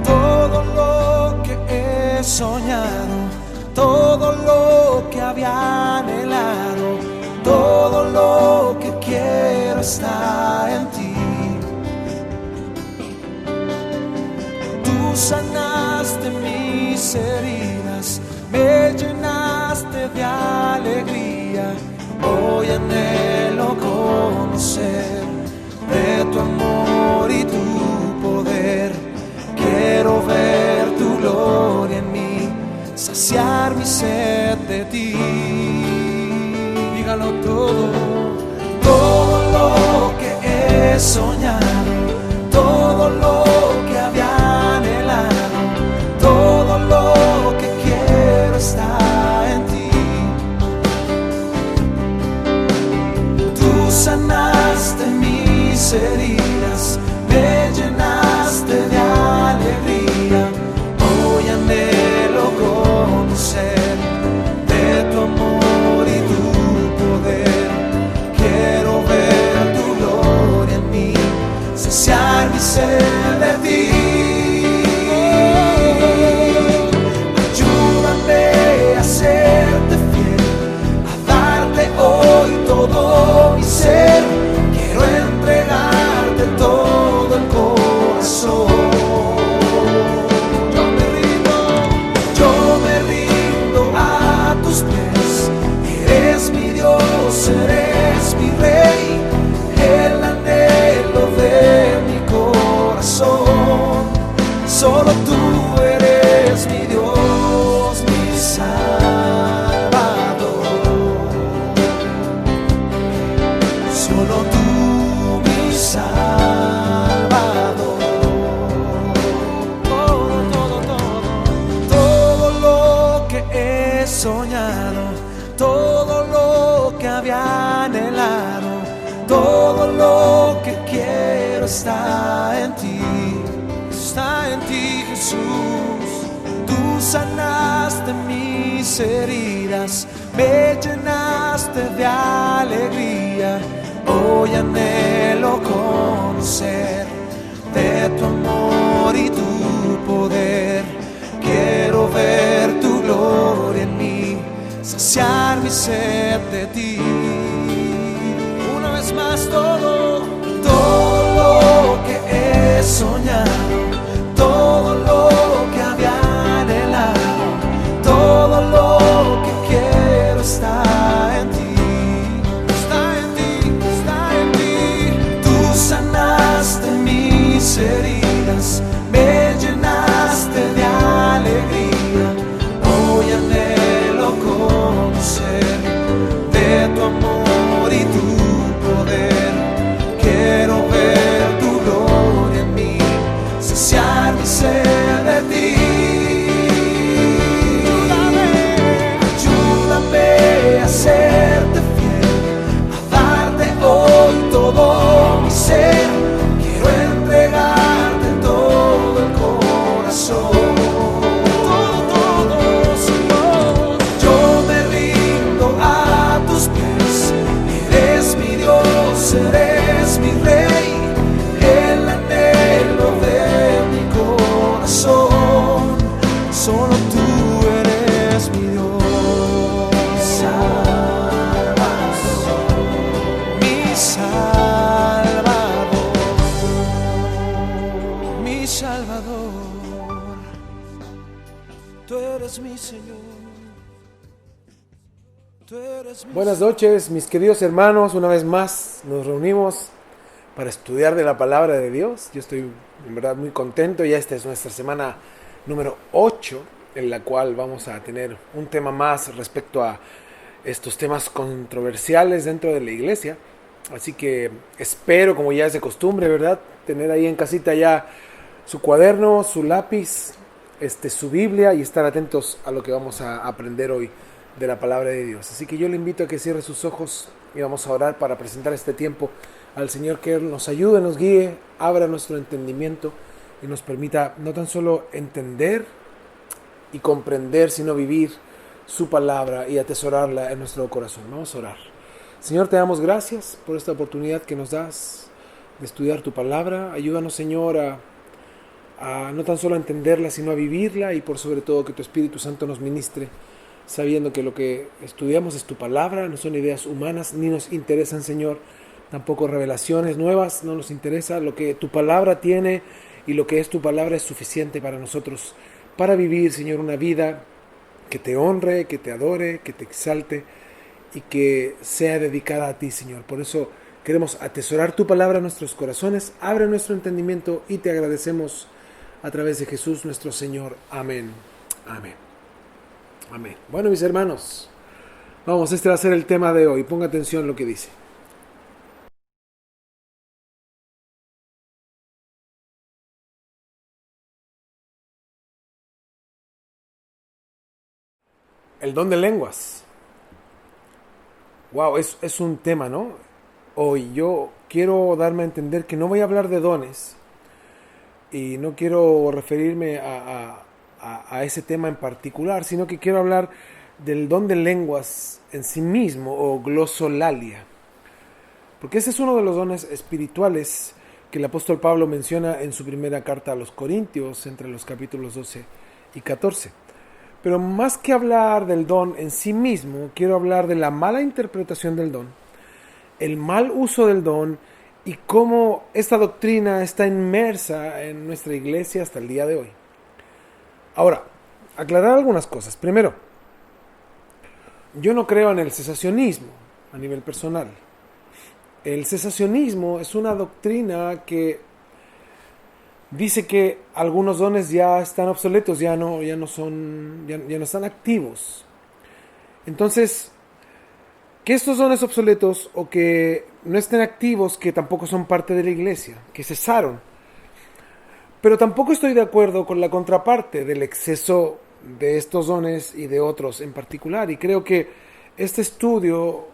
Todo lo que he soñado, todo lo que había anhelado, todo lo que quiero está en ti. Tú sanaste mis heridas, me llenaste de alegría. Hoy anhelo conocer de tu amor y tu poder. Quiero ver tu gloria en mí, saciar mi sed de ti. Dígalo todo, todo lo que he soñado, todo lo que había anhelado, todo lo que quiero está en ti. Tú sanaste mis heridas, me llenaste de alegría. Hoy anhelo conocer de tu amor y tu poder. Quiero ver tu gloria en mí, saciar mi sed de ti. Ayúdame a serte fiel, a darte hoy todo mi ser. Quiero entregarte todo el corazón. Yo me rindo a tus pies. Eres mi Dios, eres mi Rey, el anhelo de mi corazón. Solo tú eres mi Dios, mi Salvador. Solo tú, mi Salvador. Todo lo que he soñado, todo lo que había anhelado, todo lo que quiero está en ti. Está en ti, Jesús. Tú sanaste mis heridas, me llenaste de alegría. Hoy anhelo conocer de tu amor y tu poder. Quiero ver tu gloria en mí, saciar mi sed de ti. Una vez más todo lo que he soñado, todo lo que había anhelado, todo lo que quiero está en ti. Está en ti, está en ti. Tú sanaste mis heridas, me llenaste de alegría. Hoy anhelo conocer de tu amor y tu poder. Quiero ver tu gloria en mí, saciar mi sed de ti. Ayúdame a serte fiel, a darte hoy todo mi ser. Quiero entregarte todo el corazón. Todo, Señor. Yo me rindo a tus pies. Eres mi Dios, eres mi Rey, el anhelo de mi corazón. Solo tú eres mi Dios, mi Salvador, mi Salvador. Tú eres mi Señor. Buenas noches, mis queridos hermanos. Una vez más nos reunimos para estudiar de la palabra de Dios. Yo estoy en verdad muy contento. Ya esta es nuestra semana número 8, en la cual vamos a tener un tema más respecto a estos temas controversiales dentro de la iglesia. Así que espero, como ya es de costumbre, ¿verdad?, tener ahí en casita ya su cuaderno, su lápiz, su Biblia, y estar atentos a lo que vamos a aprender hoy de la palabra de Dios. Así que yo le invito a que cierre sus ojos y vamos a orar para presentar este tiempo al Señor, que Él nos ayude, nos guíe, abra nuestro entendimiento y nos permita no tan solo entender y comprender, sino vivir su palabra y atesorarla en nuestro corazón. Vamos a orar. Señor, te damos gracias por esta oportunidad que nos das de estudiar tu palabra. Ayúdanos, Señor, a no tan solo a entenderla, sino a vivirla, y por sobre todo que tu Espíritu Santo nos ministre, sabiendo que lo que estudiamos es tu palabra, no son ideas humanas, ni nos interesan, Señor, tampoco revelaciones nuevas, no nos interesa. Lo que tu palabra tiene y lo que es tu palabra es suficiente para nosotros, para vivir, Señor, una vida que te honre, que te adore, que te exalte y que sea dedicada a ti, Señor. Por eso queremos atesorar tu palabra en nuestros corazones. Abre nuestro entendimiento y te agradecemos a través de Jesús nuestro Señor. Amén. Amén. Amén. Bueno, mis hermanos, vamos, este va a ser el tema de hoy. Ponga atención a lo que dice. El don de lenguas. Wow, es un tema, ¿no? Hoy yo quiero darme a entender que no voy a hablar de dones y no quiero referirme a ese tema en particular, sino que quiero hablar del don de lenguas en sí mismo, o glosolalia. Porque ese es uno de los dones espirituales que el apóstol Pablo menciona en su primera carta a los Corintios, entre los capítulos 12 y 14. Pero más que hablar del don en sí mismo, quiero hablar de la mala interpretación del don, el mal uso del don y cómo esta doctrina está inmersa en nuestra iglesia hasta el día de hoy. Ahora, aclarar algunas cosas. Primero, yo no creo en el cesacionismo a nivel personal. El cesacionismo es una doctrina que dice que algunos dones ya están obsoletos, ya no están activos. Entonces, que estos dones obsoletos o que no estén activos, que tampoco son parte de la iglesia, que cesaron. Pero tampoco estoy de acuerdo con la contraparte del exceso de estos dones y de otros en particular. Y creo que este estudio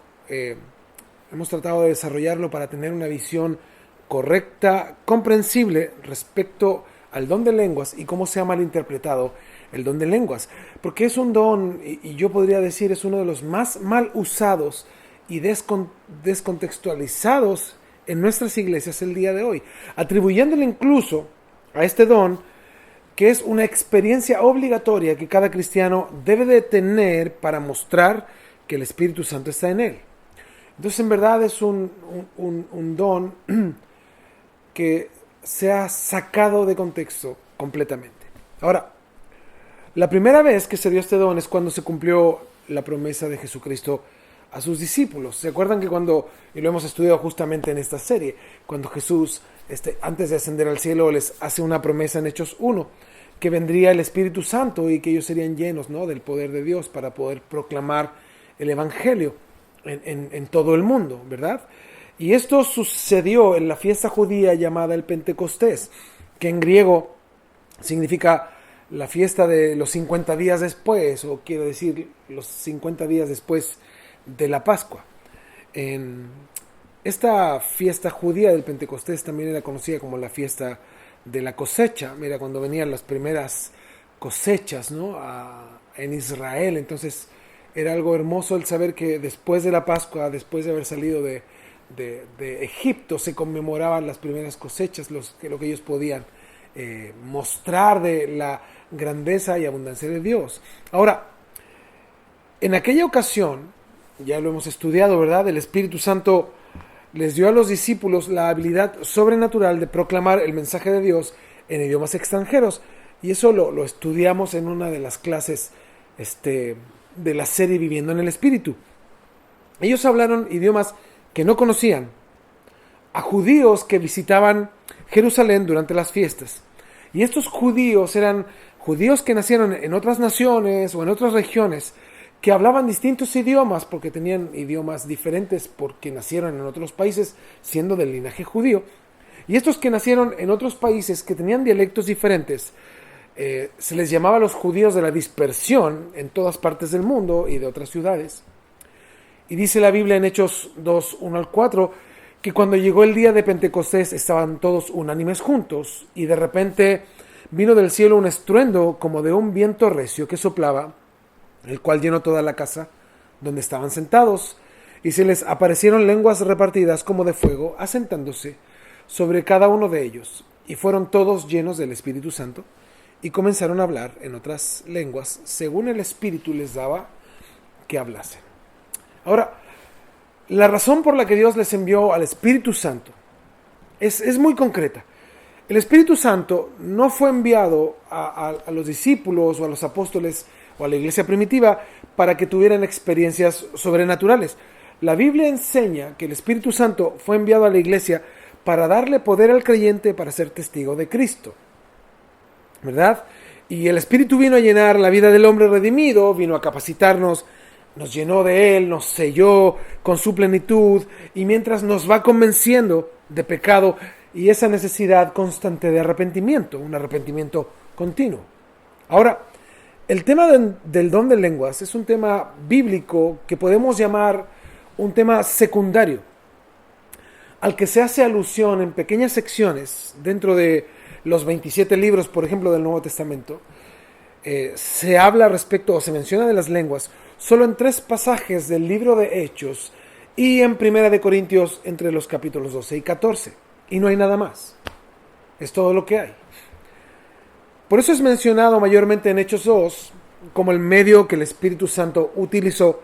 hemos tratado de desarrollarlo para tener una visión correcta, comprensible respecto al don de lenguas y cómo se ha malinterpretado el don de lenguas, porque es un don, y yo podría decir es uno de los más mal usados y descontextualizados en nuestras iglesias el día de hoy, atribuyéndole incluso a este don que es una experiencia obligatoria que cada cristiano debe de tener para mostrar que el Espíritu Santo está en él. Entonces, en verdad es un don que se ha sacado de contexto completamente. Ahora, la primera vez que se dio este don es cuando se cumplió la promesa de Jesucristo a sus discípulos. ¿Se acuerdan que cuando, y lo hemos estudiado justamente en esta serie, cuando Jesús, antes de ascender al cielo, les hace una promesa en Hechos 1, que vendría el Espíritu Santo y que ellos serían llenos, ¿no?, del poder de Dios para poder proclamar el Evangelio en todo el mundo, ¿verdad? Y esto sucedió en la fiesta judía llamada el Pentecostés, que en griego significa la fiesta de los 50 días después, o quiere decir los 50 días después de la Pascua. En esta fiesta judía del Pentecostés también era conocida como la fiesta de la cosecha. Mira, cuando venían las primeras cosechas, ¿no?, en Israel, entonces era algo hermoso el saber que después de la Pascua, después de haber salido de Egipto, se conmemoraban las primeras cosechas, lo que ellos podían mostrar de la grandeza y abundancia de Dios. Ahora, en aquella ocasión, ya lo hemos estudiado, ¿verdad?, el Espíritu Santo les dio a los discípulos la habilidad sobrenatural de proclamar el mensaje de Dios en idiomas extranjeros, y eso lo estudiamos en una de las clases de la serie Viviendo en el Espíritu. Ellos hablaron idiomas que no conocían a judíos que visitaban Jerusalén durante las fiestas. Y estos judíos eran judíos que nacieron en otras naciones o en otras regiones, que hablaban distintos idiomas porque tenían idiomas diferentes porque nacieron en otros países siendo del linaje judío. Y estos que nacieron en otros países que tenían dialectos diferentes, se les llamaba los judíos de la dispersión en todas partes del mundo y de otras ciudades. Y dice la Biblia en Hechos 2, 1 al 4, que cuando llegó el día de Pentecostés estaban todos unánimes juntos y de repente vino del cielo un estruendo como de un viento recio que soplaba, el cual llenó toda la casa donde estaban sentados, y se les aparecieron lenguas repartidas como de fuego, asentándose sobre cada uno de ellos, y fueron todos llenos del Espíritu Santo, y comenzaron a hablar en otras lenguas, según el Espíritu les daba que hablasen. Ahora, la razón por la que Dios les envió al Espíritu Santo es muy concreta. El Espíritu Santo no fue enviado a los discípulos o a los apóstoles o a la iglesia primitiva para que tuvieran experiencias sobrenaturales. La Biblia enseña que el Espíritu Santo fue enviado a la iglesia para darle poder al creyente para ser testigo de Cristo, ¿verdad? Y el Espíritu vino a llenar la vida del hombre redimido, vino a capacitarnos, nos llenó de Él, nos selló con su plenitud, y mientras nos va convenciendo de pecado y esa necesidad constante de arrepentimiento, un arrepentimiento continuo. Ahora, el tema del don de lenguas es un tema bíblico que podemos llamar un tema secundario, al que se hace alusión en pequeñas secciones dentro de los 27 libros, por ejemplo, del Nuevo Testamento. Se habla respecto o se menciona de las lenguas solo en 3 pasajes del libro de Hechos y en 1 Corintios entre los capítulos 12 y 14. Y no hay nada más. Es todo lo que hay. Por eso es mencionado mayormente en Hechos 2 como el medio que el Espíritu Santo utilizó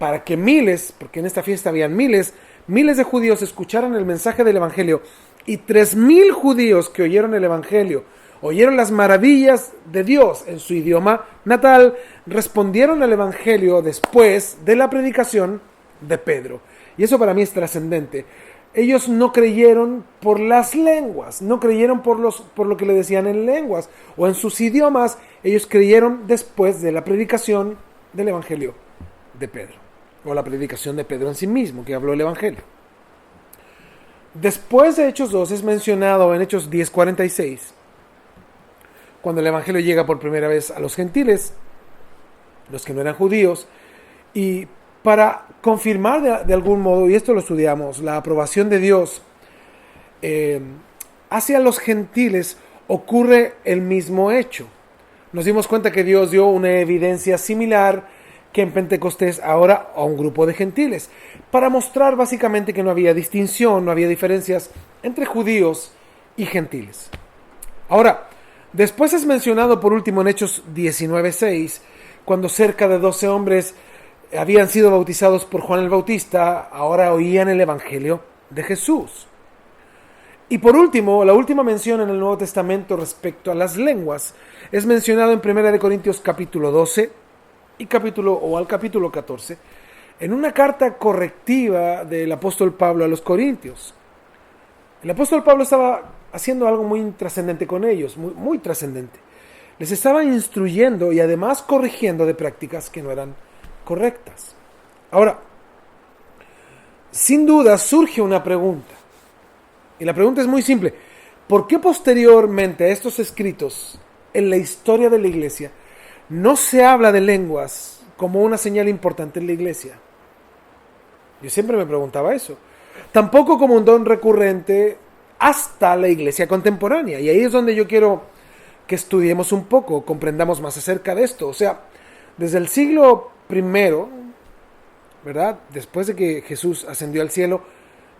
para que miles, porque en esta fiesta habían miles de judíos escucharan el mensaje del Evangelio, y 3,000 judíos que oyeron el Evangelio, oyeron las maravillas de Dios en su idioma natal, respondieron al Evangelio después de la predicación de Pedro. Y eso para mí es trascendente. Ellos no creyeron por las lenguas, no creyeron por lo que le decían en lenguas o en sus idiomas. Ellos creyeron después de la predicación del Evangelio de Pedro, o la predicación de Pedro en sí mismo, que habló el Evangelio. Después de Hechos 2 es mencionado en Hechos 10:46, cuando el Evangelio llega por primera vez a los gentiles, los que no eran judíos, y para confirmar de algún modo, y esto lo estudiamos, la aprobación de Dios hacia los gentiles, ocurre el mismo hecho. Nos dimos cuenta que Dios dio una evidencia similar que en Pentecostés ahora a un grupo de gentiles, para mostrar básicamente que no había distinción, no había diferencias entre judíos y gentiles. Ahora, después es mencionado por último en Hechos 19:6, cuando cerca de 12 hombres habían sido bautizados por Juan el Bautista, ahora oían el Evangelio de Jesús. Y por último, la última mención en el Nuevo Testamento respecto a las lenguas es mencionado en 1 Corintios capítulo 12 y al capítulo 14, en una carta correctiva del apóstol Pablo a los Corintios. El apóstol Pablo estaba haciendo algo muy trascendente con ellos, muy trascendente. Les estaba instruyendo y además corrigiendo de prácticas que no eran correctas. Ahora, sin duda surge una pregunta, y la pregunta es muy simple: ¿por qué posteriormente a estos escritos en la historia de la iglesia no se habla de lenguas como una señal importante en la iglesia? Yo siempre me preguntaba eso. Tampoco como un don recurrente hasta la iglesia contemporánea, y ahí es donde yo quiero que estudiemos un poco, comprendamos más acerca de esto. O sea, desde el siglo I, ¿verdad?, después de que Jesús ascendió al cielo,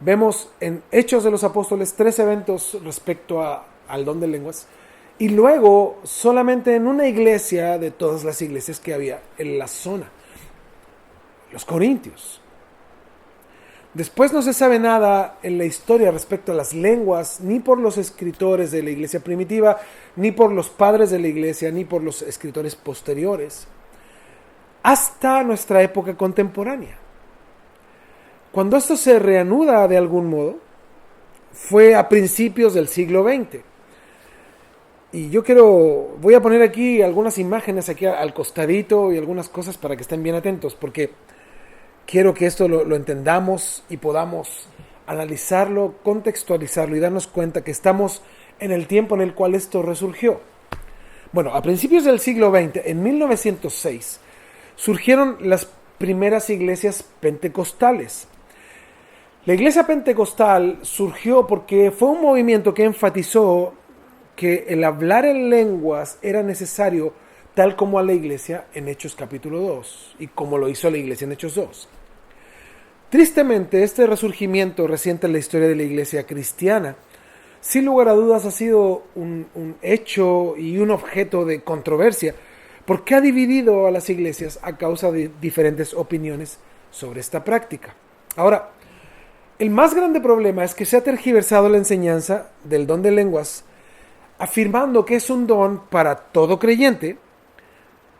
vemos en Hechos de los Apóstoles 3 eventos respecto al don de lenguas, y luego solamente en una iglesia de todas las iglesias que había en la zona, los Corintios. Después no se sabe nada en la historia respecto a las lenguas, ni por los escritores de la iglesia primitiva, ni por los padres de la iglesia, ni por los escritores posteriores, hasta nuestra época contemporánea. Cuando esto se reanuda de algún modo, fue a principios del siglo XX. Y voy a poner aquí algunas imágenes aquí al costadito y algunas cosas para que estén bien atentos, porque quiero que esto lo entendamos y podamos analizarlo, contextualizarlo y darnos cuenta que estamos en el tiempo en el cual esto resurgió. Bueno, a principios del siglo XX, en 1906, surgieron las primeras iglesias pentecostales. La iglesia pentecostal surgió porque fue un movimiento que enfatizó que el hablar en lenguas era necesario, tal como a la iglesia en Hechos capítulo 2 y como lo hizo la iglesia en Hechos 2. Tristemente, este resurgimiento reciente en la historia de la iglesia cristiana, sin lugar a dudas, ha sido un hecho y un objeto de controversia, porque ha dividido a las iglesias a causa de diferentes opiniones sobre esta práctica. Ahora, el más grande problema es que se ha tergiversado la enseñanza del don de lenguas, afirmando que es un don para todo creyente.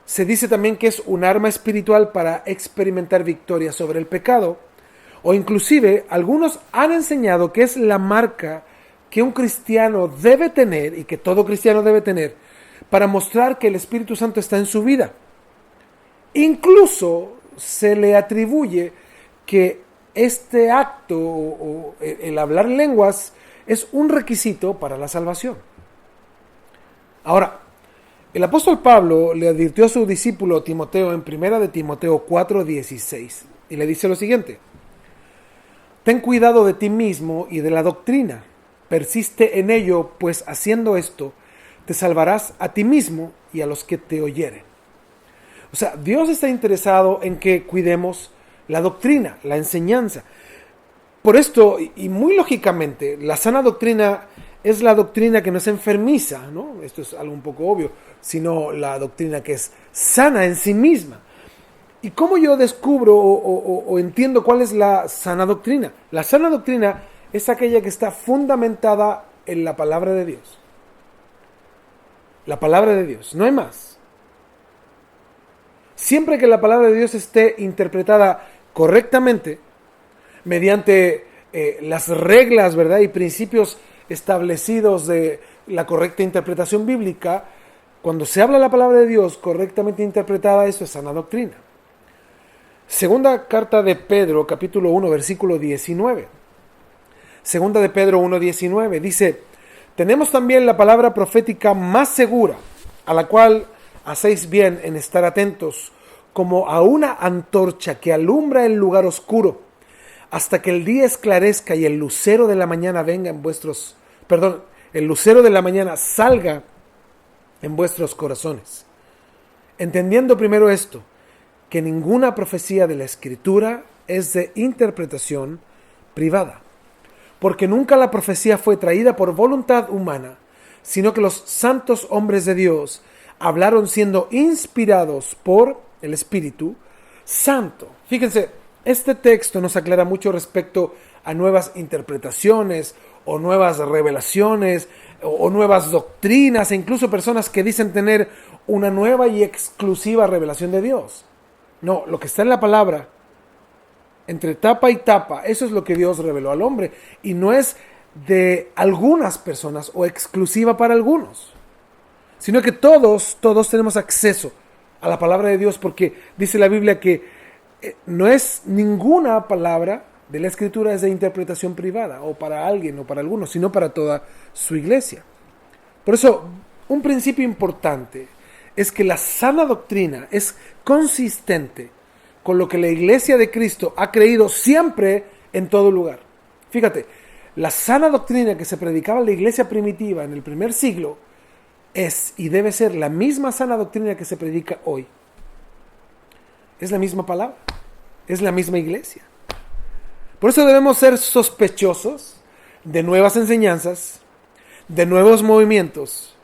Se dice también que es un arma espiritual para experimentar victoria sobre el pecado, o inclusive algunos han enseñado que es la marca que un cristiano debe tener y que todo cristiano debe tener para mostrar que el Espíritu Santo está en su vida. Incluso se le atribuye que este acto o el hablar lenguas es un requisito para la salvación. Ahora, el apóstol Pablo le advirtió a su discípulo Timoteo en 1 de Timoteo 4:16 y le dice lo siguiente: ten cuidado de ti mismo y de la doctrina, persiste en ello, pues haciendo esto te salvarás a ti mismo y a los que te oyeren. O sea, Dios está interesado en que cuidemos la doctrina, la enseñanza. Por esto, y muy lógicamente, la sana doctrina es la doctrina que no es enfermiza, ¿no? Esto es algo un poco obvio, sino la doctrina que es sana en sí misma. ¿Y cómo yo descubro o entiendo cuál es la sana doctrina? La sana doctrina es aquella que está fundamentada en la palabra de Dios. La palabra de Dios, no hay más. Siempre que la palabra de Dios esté interpretada correctamente, mediante las reglas, ¿verdad?, y principios establecidos de la correcta interpretación bíblica, cuando se habla la palabra de Dios correctamente interpretada, eso es sana doctrina. Segunda carta de Pedro, capítulo 1, versículo 19. Segunda de Pedro 1:19 dice: tenemos también la palabra profética más segura, a la cual hacéis bien en estar atentos, como a una antorcha que alumbra el lugar oscuro, hasta que el día esclarezca y el lucero de la mañana el lucero de la mañana salga en vuestros corazones. Entendiendo primero esto, que ninguna profecía de la Escritura es de interpretación privada, porque nunca la profecía fue traída por voluntad humana, sino que los santos hombres de Dios hablaron siendo inspirados por el Espíritu Santo. Fíjense, este texto nos aclara mucho respecto a nuevas interpretaciones o nuevas revelaciones o nuevas doctrinas, e incluso personas que dicen tener una nueva y exclusiva revelación de Dios. No, lo que está en la palabra, entre tapa y tapa, eso es lo que Dios reveló al hombre, y no es de algunas personas o exclusiva para algunos, sino que todos tenemos acceso a la palabra de Dios, porque dice la Biblia que no es ninguna palabra de la Escritura es de interpretación privada, o para alguien o para algunos, sino para toda su iglesia. Por eso, un principio importante es que la sana doctrina es consistente con lo que la iglesia de Cristo ha creído siempre en todo lugar. Fíjate, la sana doctrina que se predicaba en la iglesia primitiva en el primer siglo es y debe ser la misma sana doctrina que se predica hoy. Es la misma palabra, es la misma iglesia. Por eso debemos ser sospechosos de nuevas enseñanzas, de nuevos movimientos,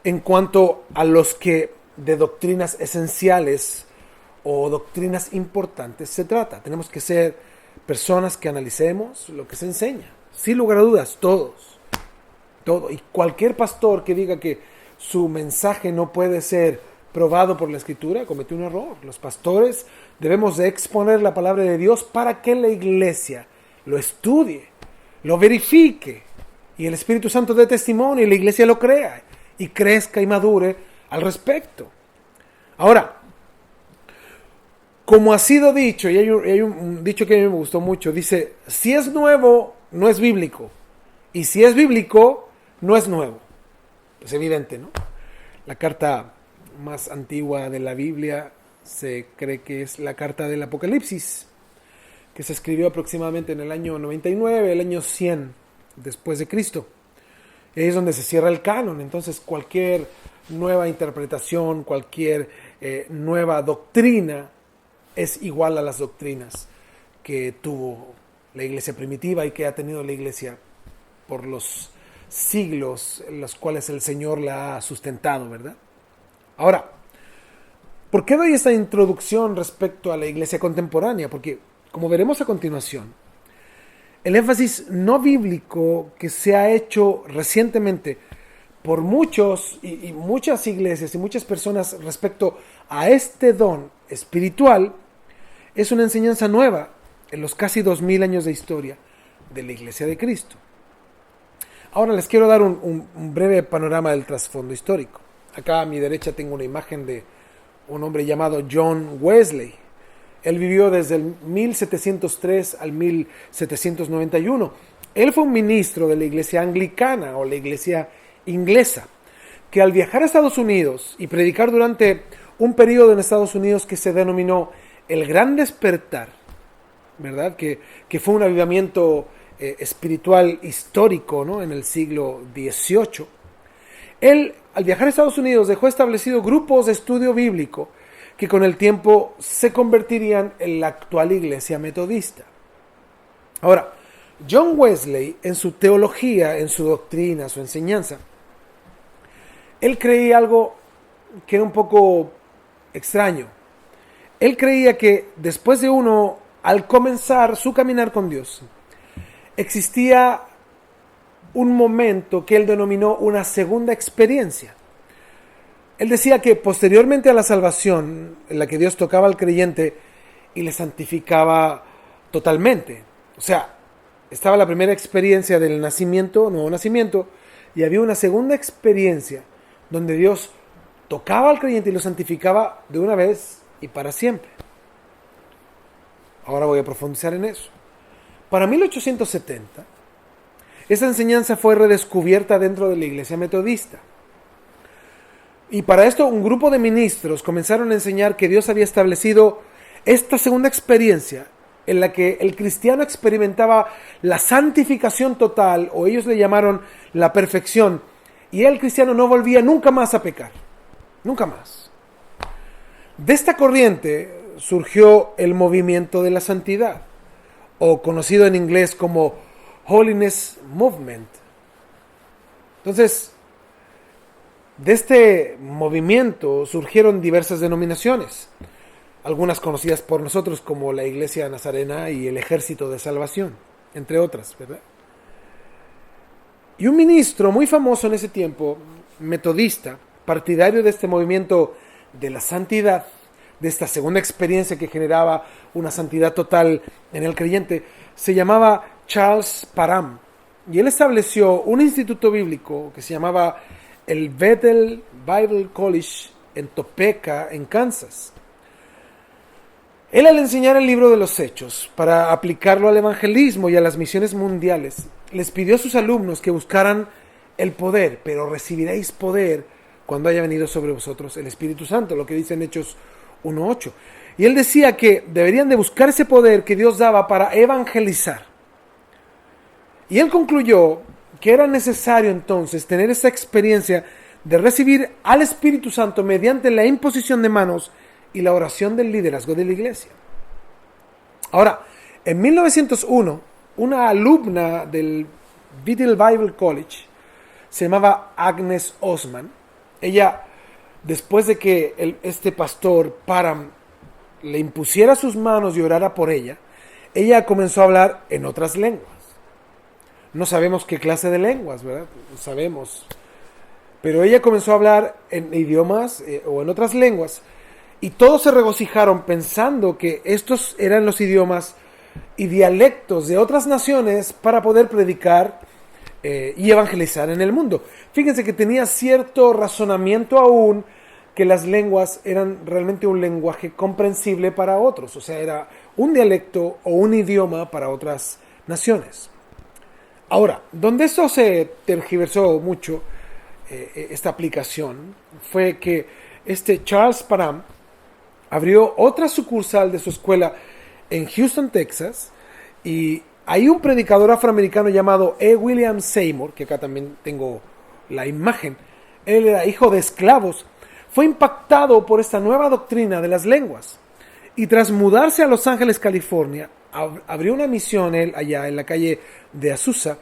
en cuanto a los que de doctrinas esenciales o doctrinas importantes se trata. Tenemos que ser personas que analicemos lo que se enseña, sin lugar a dudas, todo. Y cualquier pastor que diga que su mensaje no puede ser probado por la Escritura comete un error. Los pastores debemos de exponer la palabra de Dios para que la iglesia lo estudie, lo verifique, y el Espíritu Santo dé testimonio y la iglesia lo crea y crezca y madure al respecto. Ahora, como ha sido dicho, y hay un dicho que a mí me gustó mucho, dice: si es nuevo, no es bíblico, y si es bíblico, no es nuevo. Es evidente, ¿no? La carta más antigua de la Biblia se cree que es la carta del Apocalipsis. que se escribió aproximadamente en el año 99, el año 100 después de Cristo. Ahí es donde se cierra el canon. Entonces cualquier nueva interpretación, cualquier nueva doctrina es igual a las doctrinas que tuvo la iglesia primitiva y que ha tenido la iglesia por los siglos en los cuales el Señor la ha sustentado, ¿verdad? Ahora, ¿por qué doy esta introducción respecto a la iglesia contemporánea? Porque, como veremos a continuación, el énfasis no bíblico que se ha hecho recientemente por muchos y muchas iglesias y muchas personas respecto a este don espiritual es una enseñanza nueva en los casi 2000 años de historia de la Iglesia de Cristo. Ahora les quiero dar un breve panorama del trasfondo histórico. Acá a mi derecha tengo una imagen de un hombre llamado John Wesley. Él vivió desde el 1703 al 1791. Él fue un ministro de la iglesia anglicana o la iglesia inglesa, que al viajar a Estados Unidos y predicar durante un periodo en Estados Unidos que se denominó el Gran Despertar, ¿verdad? Que fue un avivamiento espiritual histórico, ¿no? En el siglo XVIII. Él, al viajar a Estados Unidos, dejó establecidos grupos de estudio bíblico que con el tiempo se convertirían en la actual iglesia metodista. Ahora, John Wesley, en su teología, en su doctrina, su enseñanza, él creía algo que era un poco extraño. Él creía que después de uno, al comenzar su caminar con Dios, existía un momento que él denominó una segunda experiencia. Él decía que posteriormente a la salvación, en la que Dios tocaba al creyente y le santificaba totalmente. O sea, estaba la primera experiencia del nacimiento, nuevo nacimiento, y había una segunda experiencia donde Dios tocaba al creyente y lo santificaba de una vez y para siempre. Ahora voy a profundizar en eso. Para 1870, esta enseñanza fue redescubierta dentro de la iglesia metodista. Y para esto un grupo de ministros comenzaron a enseñar que Dios había establecido esta segunda experiencia en la que el cristiano experimentaba la santificación total, o ellos le llamaron la perfección, y el cristiano no volvía nunca más a pecar, nunca más. De esta corriente surgió el movimiento de la santidad, o conocido en inglés como Holiness Movement. Entonces, de este movimiento surgieron diversas denominaciones, algunas conocidas por nosotros como la Iglesia Nazarena y el Ejército de Salvación, entre otras, ¿verdad? Y un ministro muy famoso en ese tiempo, metodista, partidario de este movimiento de la santidad, de esta segunda experiencia que generaba una santidad total en el creyente, se llamaba Charles Parham. Y él estableció un instituto bíblico que se llamaba el Bethel Bible College en Topeka, en Kansas. Él, al enseñar el libro de los Hechos para aplicarlo al evangelismo y a las misiones mundiales, les pidió a sus alumnos que buscaran el poder, pero recibiréis poder cuando haya venido sobre vosotros el Espíritu Santo, lo que dice en Hechos 1:8. Y él decía que deberían de buscar ese poder que Dios daba para evangelizar. Y él concluyó que era necesario entonces tener esa experiencia de recibir al Espíritu Santo mediante la imposición de manos y la oración del liderazgo de la iglesia. Ahora, en 1901, una alumna del Bethel Bible College se llamaba Agnes Osman. Ella, después de que este pastor Parham le impusiera sus manos y orara por ella, ella comenzó a hablar en otras lenguas. No sabemos qué clase de lenguas, ¿verdad? No sabemos. Pero ella comenzó a hablar en idiomas o en otras lenguas. Y todos se regocijaron pensando que estos eran los idiomas y dialectos de otras naciones para poder predicar y evangelizar en el mundo. Fíjense que tenía cierto razonamiento aún que las lenguas eran realmente un lenguaje comprensible para otros. O sea, era un dialecto o un idioma para otras naciones. Ahora, donde esto se tergiversó mucho, esta aplicación, fue que Charles Parham abrió otra sucursal de su escuela en Houston, Texas, y hay un predicador afroamericano llamado E. William Seymour, que acá también tengo la imagen. Él era hijo de esclavos. Fue impactado por esta nueva doctrina de las lenguas. Y tras mudarse a Los Ángeles, California, abrió una misión él allá en la calle de Azusa,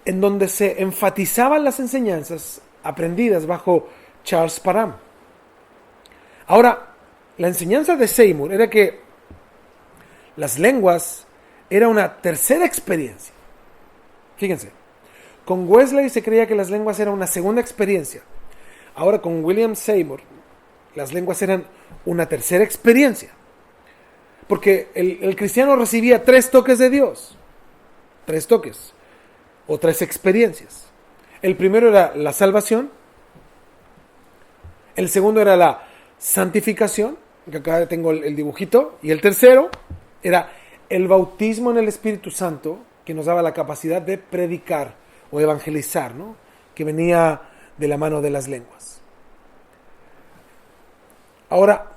en donde se enfatizaban las enseñanzas aprendidas bajo Charles Parham. Ahora, la enseñanza de Seymour era que las lenguas era una tercera experiencia. Fíjense, con Wesley se creía que las lenguas eran una segunda experiencia. Ahora con William Seymour, las lenguas eran una tercera experiencia. Porque el cristiano recibía 3 toques de Dios. 3 toques. O 3 experiencias. El primero era la salvación. El segundo era la santificación. Que acá tengo el dibujito. Y el tercero era el bautismo en el Espíritu Santo, que nos daba la capacidad de predicar o evangelizar, ¿no? Que venía de la mano de las lenguas. Ahora,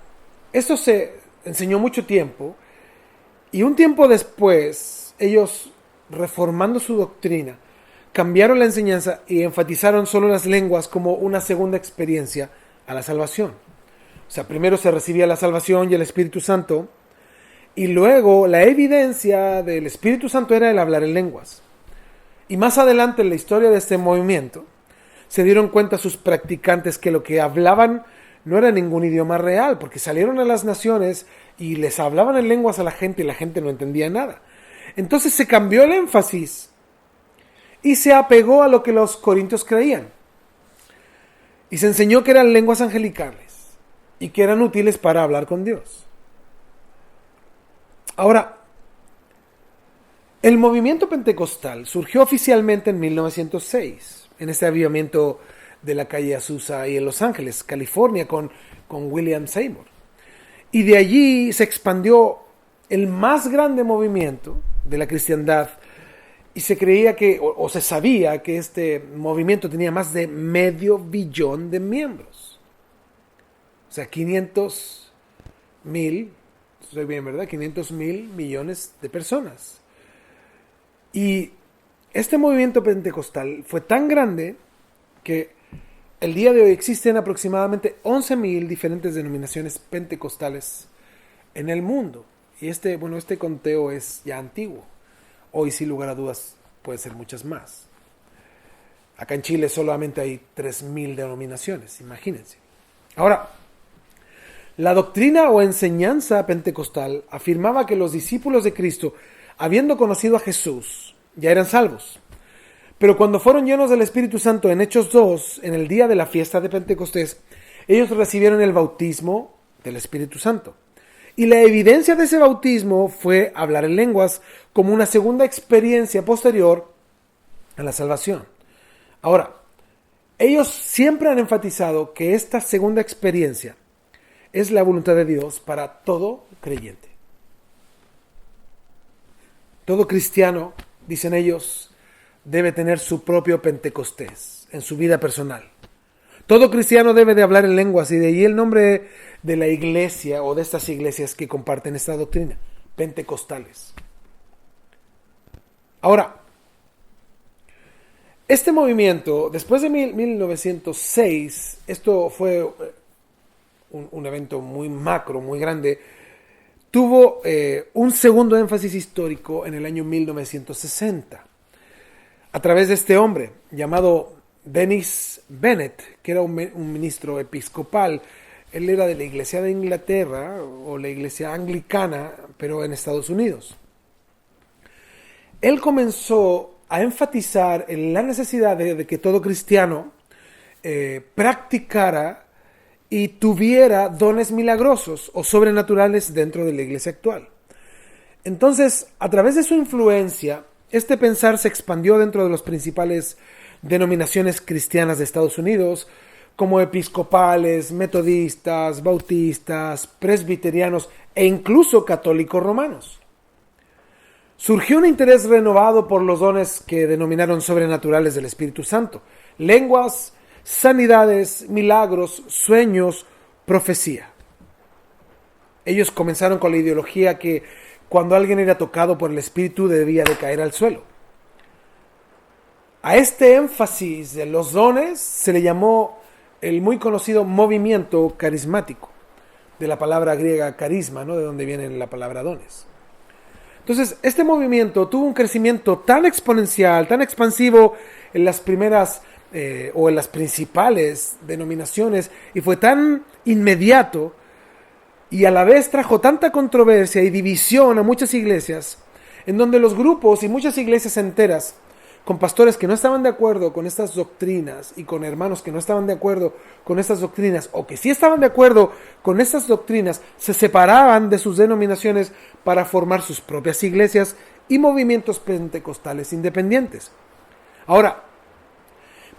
esto se enseñó mucho tiempo, y un tiempo después, ellos, reformando su doctrina, cambiaron la enseñanza y enfatizaron solo las lenguas como una segunda experiencia a la salvación. O sea, primero se recibía la salvación y el Espíritu Santo, y luego la evidencia del Espíritu Santo era el hablar en lenguas. Y más adelante en la historia de este movimiento, se dieron cuenta sus practicantes que lo que hablaban no era ningún idioma real, porque salieron a las naciones y les hablaban en lenguas a la gente y la gente no entendía nada. Entonces se cambió el énfasis y se apegó a lo que los corintios creían. Y se enseñó que eran lenguas angelicales y que eran útiles para hablar con Dios. Ahora, el movimiento pentecostal surgió oficialmente en 1906, en este avivamiento de la calle Azusa y en Los Ángeles, California, con William Seymour. Y de allí se expandió el más grande movimiento de la cristiandad, y se creía que, o se sabía que este movimiento tenía más de 500 millones de miembros. O sea, 500,000, estoy bien, ¿verdad? 500,000 millones de personas. Y este movimiento pentecostal fue tan grande que el día de hoy existen aproximadamente 11,000 diferentes denominaciones pentecostales en el mundo. Y este conteo es ya antiguo. Hoy, sin lugar a dudas, puede ser muchas más. Acá en Chile solamente hay 3,000 denominaciones, imagínense. Ahora, la doctrina o enseñanza pentecostal afirmaba que los discípulos de Cristo, habiendo conocido a Jesús, ya eran salvos. Pero cuando fueron llenos del Espíritu Santo en Hechos 2, en el día de la fiesta de Pentecostés, ellos recibieron el bautismo del Espíritu Santo. Y la evidencia de ese bautismo fue hablar en lenguas como una segunda experiencia posterior a la salvación. Ahora, ellos siempre han enfatizado que esta segunda experiencia es la voluntad de Dios para todo creyente. Todo cristiano, dicen ellos, debe tener su propio Pentecostés en su vida personal. Todo cristiano debe de hablar en lenguas, y de ahí el nombre de la iglesia o de estas iglesias que comparten esta doctrina, pentecostales. Ahora, este movimiento, después de 1906, esto fue un evento muy macro, muy grande, tuvo un segundo énfasis histórico en el año 1960, a través de este hombre llamado Dennis Bennett, que era un ministro episcopal. Él era de la iglesia de Inglaterra, o la iglesia anglicana, pero en Estados Unidos. Él comenzó a enfatizar en la necesidad de que todo cristiano practicara y tuviera dones milagrosos o sobrenaturales dentro de la iglesia actual. Entonces, a través de su influencia, este pensar se expandió dentro de las principales denominaciones cristianas de Estados Unidos, como episcopales, metodistas, bautistas, presbiterianos e incluso católicos romanos. Surgió un interés renovado por los dones que denominaron sobrenaturales del Espíritu Santo: lenguas, sanidades, milagros, sueños, profecía. Ellos comenzaron con la ideología que cuando alguien era tocado por el Espíritu debía de caer al suelo. A este énfasis de los dones se le llamó el muy conocido movimiento carismático, de la palabra griega carisma, ¿no? De donde viene la palabra dones. Entonces, este movimiento tuvo un crecimiento tan exponencial, tan expansivo en las primeras o en las principales denominaciones, y fue tan inmediato, y a la vez trajo tanta controversia y división a muchas iglesias, en donde los grupos y muchas iglesias enteras, con pastores que no estaban de acuerdo con estas doctrinas y con hermanos que no estaban de acuerdo con estas doctrinas, o que sí estaban de acuerdo con estas doctrinas, se separaban de sus denominaciones para formar sus propias iglesias y movimientos pentecostales independientes. Ahora,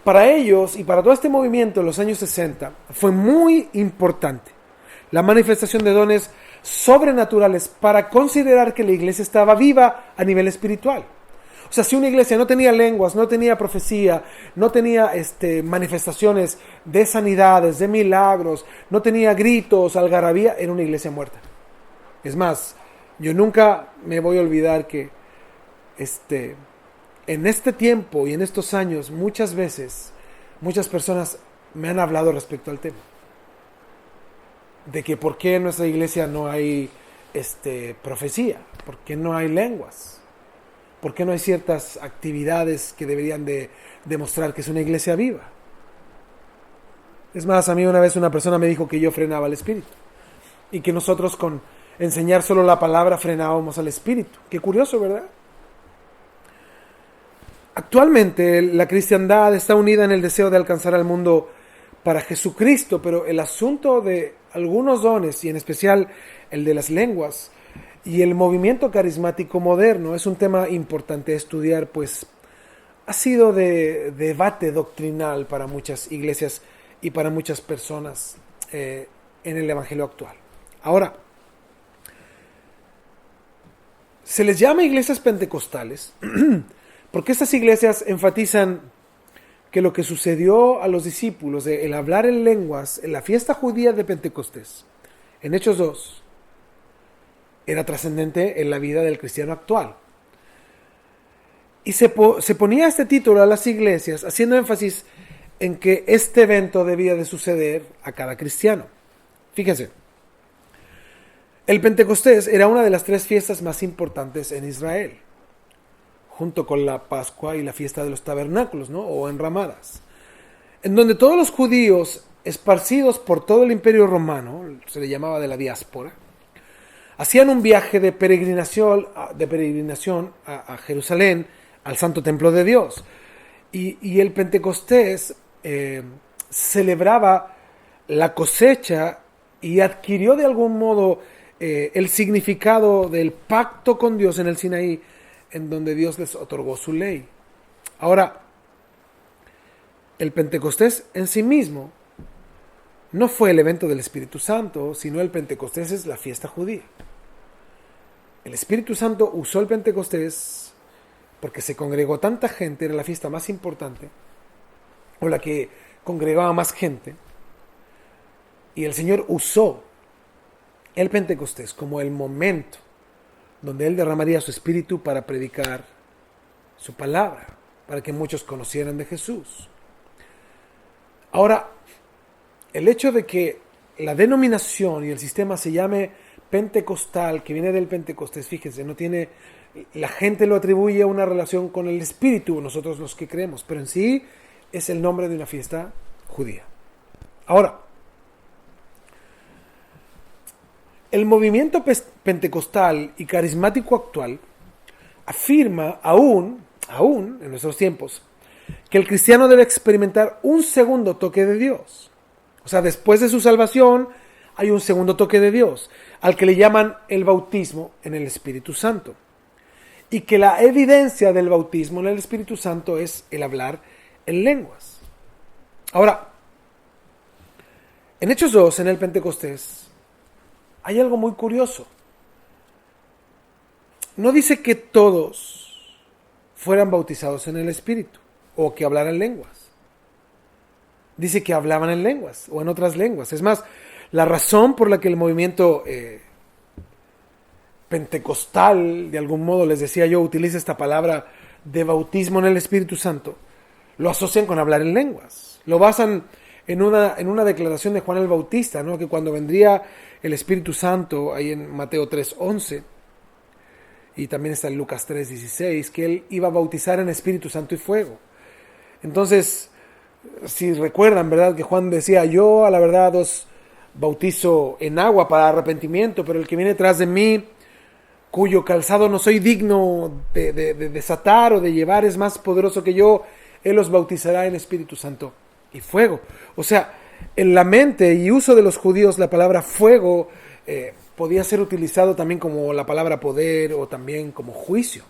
para ellos y para todo este movimiento en los años 60 fue muy importante la manifestación de dones sobrenaturales para considerar que la iglesia estaba viva a nivel espiritual. O sea, si una iglesia no tenía lenguas, no tenía profecía, no tenía manifestaciones de sanidades, de milagros, no tenía gritos, algarabía, era una iglesia muerta. Es más, yo nunca me voy a olvidar que en este tiempo y en estos años, muchas veces, muchas personas me han hablado respecto al tema. De que por qué en nuestra iglesia no hay profecía, por qué no hay lenguas. ¿Por qué no hay ciertas actividades que deberían de demostrar que es una iglesia viva? Es más, a mí una vez una persona me dijo que yo frenaba al espíritu y que nosotros con enseñar solo la palabra frenábamos al espíritu. Qué curioso, ¿verdad? Actualmente la cristiandad está unida en el deseo de alcanzar al mundo para Jesucristo, pero el asunto de algunos dones, y en especial el de las lenguas, y el movimiento carismático moderno es un tema importante a estudiar, pues ha sido de debate doctrinal para muchas iglesias y para muchas personas en el evangelio actual. Ahora, se les llama iglesias pentecostales porque estas iglesias enfatizan que lo que sucedió a los discípulos, el hablar en lenguas en la fiesta judía de Pentecostés, en Hechos 2, era trascendente en la vida del cristiano actual. Y se ponía este título a las iglesias haciendo énfasis en que este evento debía de suceder a cada cristiano. Fíjense, el Pentecostés era una de las 3 fiestas más importantes en Israel, junto con la Pascua y la fiesta de los tabernáculos, ¿no? O enramadas, en donde todos los judíos esparcidos por todo el imperio romano, se le llamaba de la diáspora, hacían un viaje de peregrinación a Jerusalén, al Santo Templo de Dios. Y el Pentecostés celebraba la cosecha y adquirió de algún modo el significado del pacto con Dios en el Sinaí, en donde Dios les otorgó su ley. Ahora, el Pentecostés en sí mismo no fue el evento del Espíritu Santo, sino el Pentecostés es la fiesta judía. El Espíritu Santo usó el Pentecostés porque se congregó tanta gente, era la fiesta más importante, o la que congregaba más gente, y el Señor usó el Pentecostés como el momento donde Él derramaría su Espíritu para predicar su palabra, para que muchos conocieran de Jesús. Ahora, el hecho de que la denominación y el sistema se llame pentecostal, que viene del Pentecostés, fíjense, no tiene, la gente lo atribuye a una relación con el Espíritu, nosotros los que creemos, pero en sí es el nombre de una fiesta judía. Ahora, el movimiento pentecostal y carismático actual afirma aún en nuestros tiempos, que el cristiano debe experimentar un segundo toque de Dios. O sea, después de su salvación hay un segundo toque de Dios, al que le llaman el bautismo en el Espíritu Santo. Y que la evidencia del bautismo en el Espíritu Santo es el hablar en lenguas. Ahora, en Hechos 2, en el Pentecostés, hay algo muy curioso. No dice que todos fueran bautizados en el Espíritu o que hablaran lenguas. Dice que hablaban en lenguas o en otras lenguas. Es más, la razón por la que el movimiento pentecostal, de algún modo, les decía yo, utiliza esta palabra de bautismo en el Espíritu Santo, lo asocian con hablar en lenguas. Lo basan en una declaración de Juan el Bautista, ¿no? Que cuando vendría el Espíritu Santo, ahí en Mateo 3:11, y también está en Lucas 3:16, que él iba a bautizar en Espíritu Santo y fuego. Entonces, si recuerdan, ¿verdad? Que Juan decía, yo a la verdad os bautizo en agua para arrepentimiento, pero el que viene tras de mí, cuyo calzado no soy digno de desatar o de llevar, es más poderoso que yo, él os bautizará en Espíritu Santo y fuego. O sea, en la mente y uso de los judíos, la palabra fuego podía ser utilizado también como la palabra poder o también como juicio.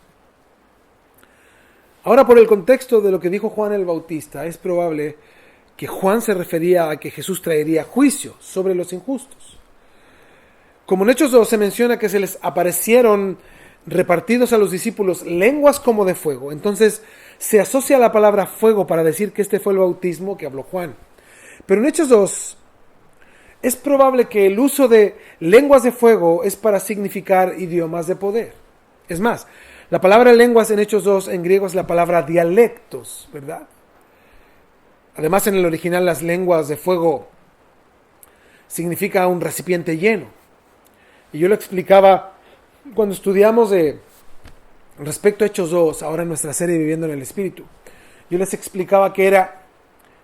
Ahora, por el contexto de lo que dijo Juan el Bautista, es probable que Juan se refería a que Jesús traería juicio sobre los injustos. Como en Hechos 2 se menciona que se les aparecieron repartidos a los discípulos lenguas como de fuego, entonces se asocia la palabra fuego para decir que este fue el bautismo que habló Juan. Pero en Hechos 2 es probable que el uso de lenguas de fuego es para significar idiomas de poder. Es más, la palabra lenguas en Hechos 2 en griego es la palabra dialectos, ¿verdad? Además, en el original las lenguas de fuego significa un recipiente lleno. Y yo lo explicaba cuando estudiamos respecto a Hechos 2, ahora en nuestra serie Viviendo en el Espíritu. Yo les explicaba que era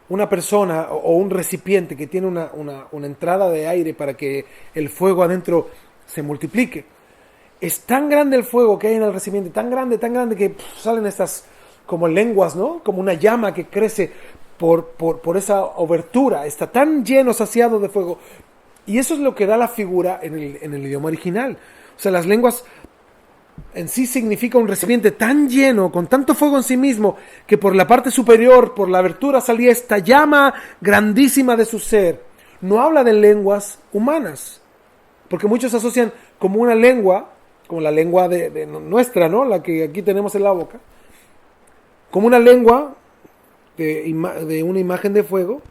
una persona o un recipiente que tiene una entrada de aire para que el fuego adentro se multiplique. Es tan grande el fuego que hay en el recipiente, tan grande que salen estas como lenguas, ¿no? Como una llama que crece por esa abertura. Está tan lleno, saciado de fuego. Y eso es lo que da la figura en el idioma original. O sea, las lenguas en sí significa un recipiente tan lleno, con tanto fuego en sí mismo, que por la parte superior, por la abertura, salía esta llama grandísima de su ser. No habla de lenguas humanas, porque muchos asocian como una lengua, como la lengua de nuestra, ¿no? La que aquí tenemos en la boca, como una lengua de una imagen de fuego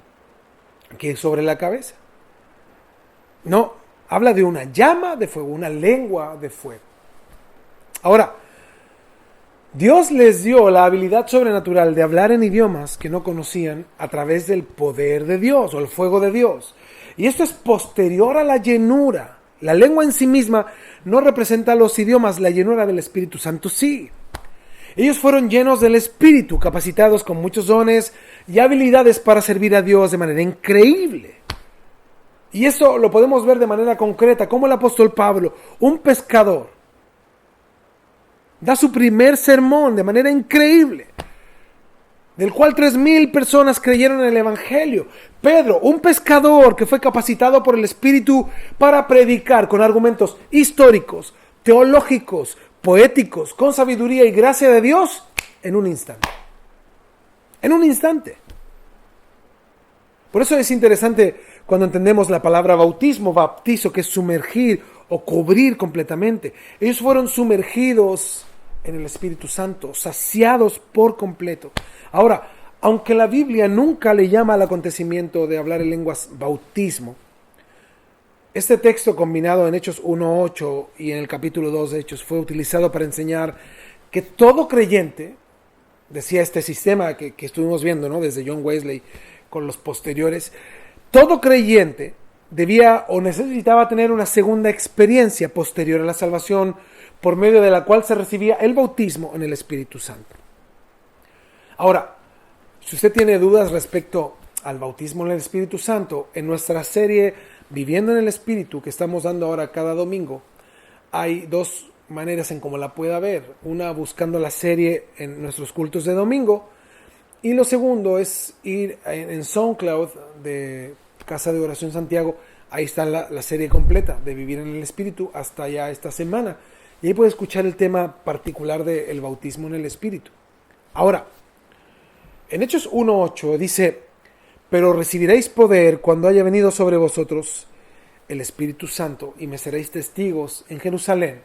que es sobre la cabeza. No, habla de una llama de fuego, una lengua de fuego. Ahora, Dios les dio la habilidad sobrenatural de hablar en idiomas que no conocían a través del poder de Dios o el fuego de Dios. Y esto es posterior a la llenura. La lengua en sí misma no representa los idiomas, la llenura del Espíritu Santo sí. Ellos fueron llenos del Espíritu, capacitados con muchos dones y habilidades para servir a Dios de manera increíble. Y eso lo podemos ver de manera concreta, como el apóstol Pablo, un pescador, da su primer sermón de manera increíble, del cual 3,000 personas creyeron en el Evangelio. Pedro, un pescador que fue capacitado por el Espíritu para predicar con argumentos históricos, teológicos, poéticos, con sabiduría y gracia de Dios, en un instante. En un instante. Por eso es interesante cuando entendemos la palabra bautismo, baptizo, que es sumergir o cubrir completamente. Ellos fueron sumergidos en el Espíritu Santo, saciados por completo. Ahora, aunque la Biblia nunca le llama al acontecimiento de hablar en lenguas bautismo, este texto combinado en Hechos 1:8 y en el capítulo 2 de Hechos fue utilizado para enseñar que todo creyente, decía este sistema que estuvimos viendo, ¿no? Desde John Wesley con los posteriores, todo creyente debía o necesitaba tener una segunda experiencia posterior a la salvación, por medio de la cual se recibía el bautismo en el Espíritu Santo. Ahora, si usted tiene dudas respecto al bautismo en el Espíritu Santo, en nuestra serie Viviendo en el Espíritu, que estamos dando ahora cada domingo, hay dos maneras en cómo la pueda ver. Una, buscando la serie en nuestros cultos de domingo, y lo segundo es ir en SoundCloud de Casa de Oración Santiago. Ahí está la serie completa de Vivir en el Espíritu hasta ya esta semana. Y ahí puede escuchar el tema particular del bautismo en el Espíritu. Ahora, en Hechos 1:8 dice: pero recibiréis poder cuando haya venido sobre vosotros el Espíritu Santo, y me seréis testigos en Jerusalén,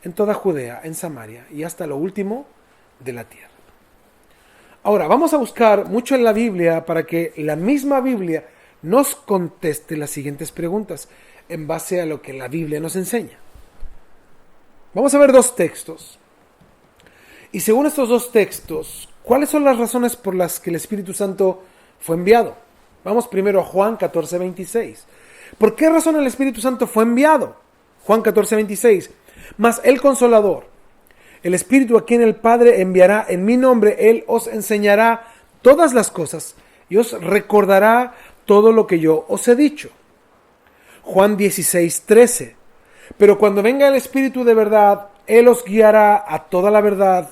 en toda Judea, en Samaria y hasta lo último de la tierra. Ahora, vamos a buscar mucho en la Biblia para que la misma Biblia nos conteste las siguientes preguntas en base a lo que la Biblia nos enseña. Vamos a ver dos textos. Y según estos dos textos, ¿cuáles son las razones por las que el Espíritu Santo fue enviado? Vamos primero a Juan 14:26. ¿Por qué razón el Espíritu Santo fue enviado? Juan 14:26. Mas el Consolador, el Espíritu a quien el Padre enviará en mi nombre, Él os enseñará todas las cosas y os recordará todo lo que yo os he dicho. Juan 16:13. Pero cuando venga el Espíritu de verdad, Él os guiará a toda la verdad,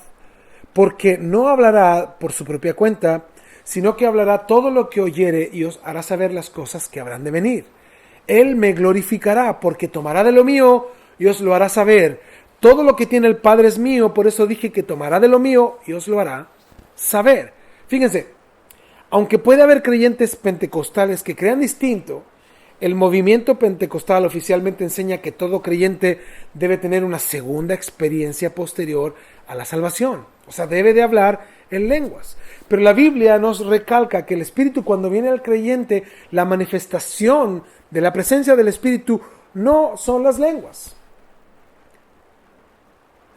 porque no hablará por su propia cuenta, sino que hablará todo lo que oyere y os hará saber las cosas que habrán de venir. Él me glorificará, porque tomará de lo mío y os lo hará saber. Todo lo que tiene el Padre es mío, por eso dije que tomará de lo mío y os lo hará saber. Fíjense, aunque puede haber creyentes pentecostales que crean distinto, el movimiento pentecostal oficialmente enseña que todo creyente debe tener una segunda experiencia posterior a la salvación. O sea, debe de hablar en lenguas. Pero la Biblia nos recalca que el Espíritu, cuando viene al creyente, la manifestación de la presencia del Espíritu no son las lenguas.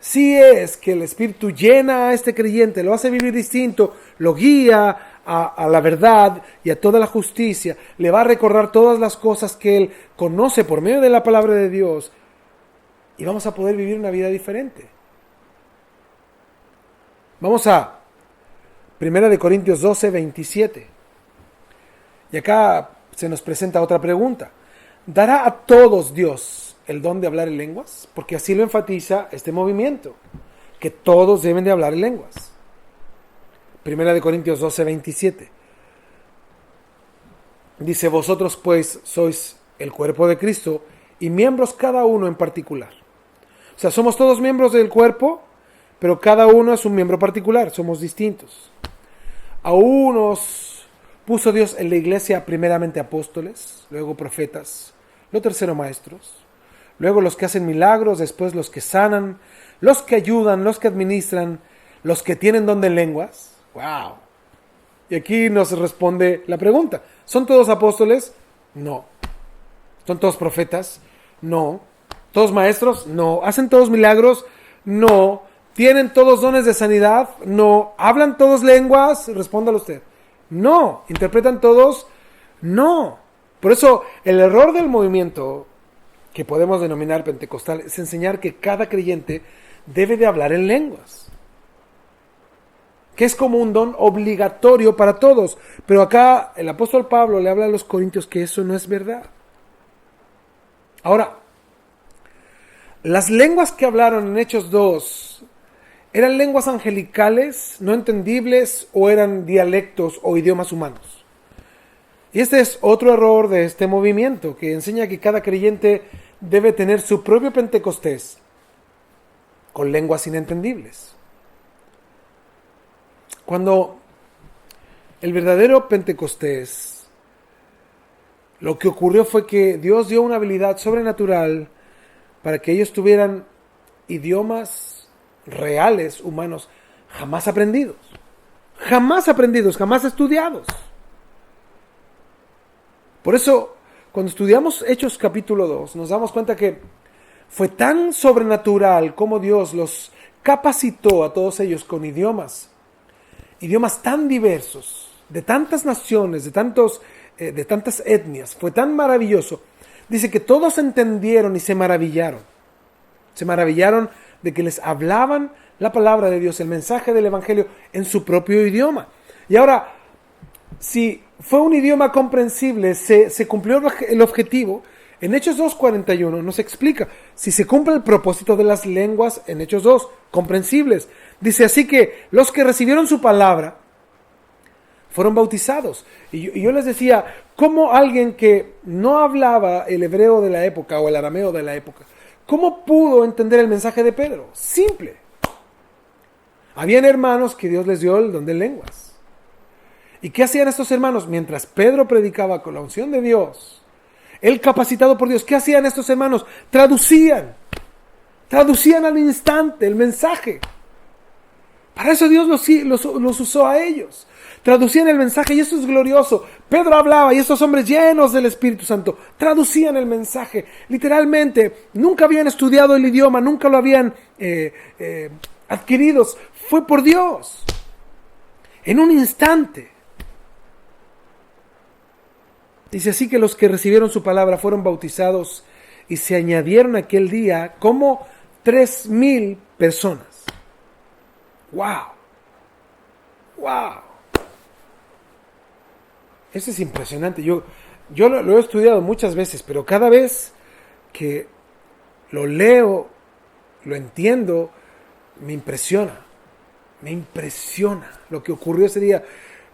Sí es que el Espíritu llena a este creyente, lo hace vivir distinto, lo guía a la verdad y a toda la justicia, le va a recordar todas las cosas que él conoce por medio de la palabra de Dios, y vamos a poder vivir una vida diferente. Vamos a 1 Corintios 12:27. Y acá se nos presenta otra pregunta. ¿Dará a todos Dios el don de hablar en lenguas? Porque así lo enfatiza este movimiento, que todos deben de hablar en lenguas. 1 Corintios 12:27. Dice, vosotros pues sois el cuerpo de Cristo y miembros cada uno en particular. O sea, somos todos miembros del cuerpo, pero cada uno es un miembro particular, somos distintos. A unos puso Dios en la iglesia primeramente apóstoles, luego profetas, lo tercero maestros, luego los que hacen milagros, después los que sanan, los que ayudan, los que administran, los que tienen don de lenguas. ¡Wow! Y aquí nos responde la pregunta. ¿Son todos apóstoles? No. ¿Son todos profetas? No. ¿Todos maestros? No. ¿Hacen todos milagros? No. ¿Tienen todos dones de sanidad? No. ¿Hablan todos lenguas? Respóndalo usted. No. ¿Interpretan todos? No. Por eso el error del movimiento, que podemos denominar pentecostal, es enseñar que cada creyente debe de hablar en lenguas, que es como un don obligatorio para todos. Pero acá el apóstol Pablo le habla a los corintios que eso no es verdad. Ahora, las lenguas que hablaron en Hechos 2, ¿eran lenguas angelicales, no entendibles, o eran dialectos o idiomas humanos? Y este es otro error de este movimiento, que enseña que cada creyente debe tener su propio Pentecostés con lenguas inentendibles. Cuando el verdadero Pentecostés, lo que ocurrió fue que Dios dio una habilidad sobrenatural para que ellos tuvieran idiomas reales, humanos, jamás aprendidos, jamás estudiados. Por eso, cuando estudiamos Hechos capítulo 2, nos damos cuenta que fue tan sobrenatural como Dios los capacitó a todos ellos con idiomas tan diversos, de tantas naciones, de tantas etnias. Fue tan maravilloso. Dice que todos entendieron y se maravillaron. Se maravillaron de que les hablaban la palabra de Dios, el mensaje del evangelio en su propio idioma. Y ahora, si fue un idioma comprensible, se cumplió el objetivo. En Hechos 2:41 nos explica si se cumple el propósito de las lenguas en Hechos 2, comprensibles. Dice así que los que recibieron su palabra fueron bautizados. Y yo les decía, ¿cómo alguien que no hablaba el hebreo de la época o el arameo de la época, cómo pudo entender el mensaje de Pedro? Simple. Habían hermanos que Dios les dio el don de lenguas. ¿Y qué hacían estos hermanos? Mientras Pedro predicaba con la unción de Dios, él capacitado por Dios, ¿qué hacían estos hermanos? Traducían al instante el mensaje. Para eso Dios los usó a ellos. Traducían el mensaje y eso es glorioso. Pedro hablaba y estos hombres llenos del Espíritu Santo traducían el mensaje. Literalmente, nunca habían estudiado el idioma, nunca lo habían adquirido. Fue por Dios. En un instante. Dice así que los que recibieron su palabra fueron bautizados y se añadieron aquel día como 3,000 personas. ¡Wow! ¡Wow! Eso es impresionante. Yo lo he estudiado muchas veces, pero cada vez que lo leo, lo entiendo, me impresiona. Me impresiona lo que ocurrió ese día.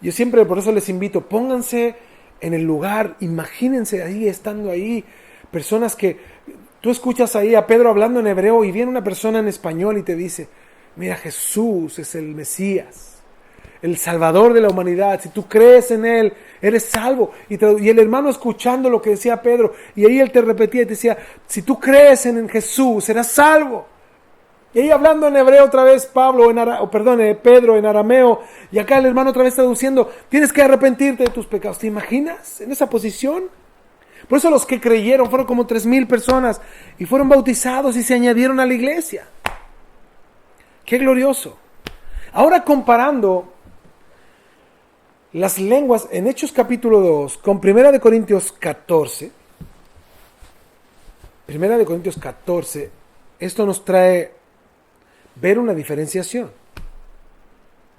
Yo siempre por eso les invito, pónganse en el lugar, imagínense ahí, estando ahí, personas que tú escuchas ahí a Pedro hablando en hebreo y viene una persona en español y te dice, mira, Jesús es el Mesías, el Salvador de la humanidad. Si tú crees en Él, eres salvo. Y el hermano escuchando lo que decía Pedro, y ahí él te repetía y te decía, si tú crees en Jesús, serás salvo. Y ahí hablando en hebreo otra vez Pedro en arameo, y acá el hermano otra vez traduciendo, tienes que arrepentirte de tus pecados. ¿Te imaginas en esa posición? Por eso los que creyeron fueron como 3,000 personas y fueron bautizados y se añadieron a la iglesia. ¡Qué glorioso! Ahora comparando las lenguas en Hechos capítulo 2 con 1 Corintios 14. 1 Corintios 14, esto nos trae ver una diferenciación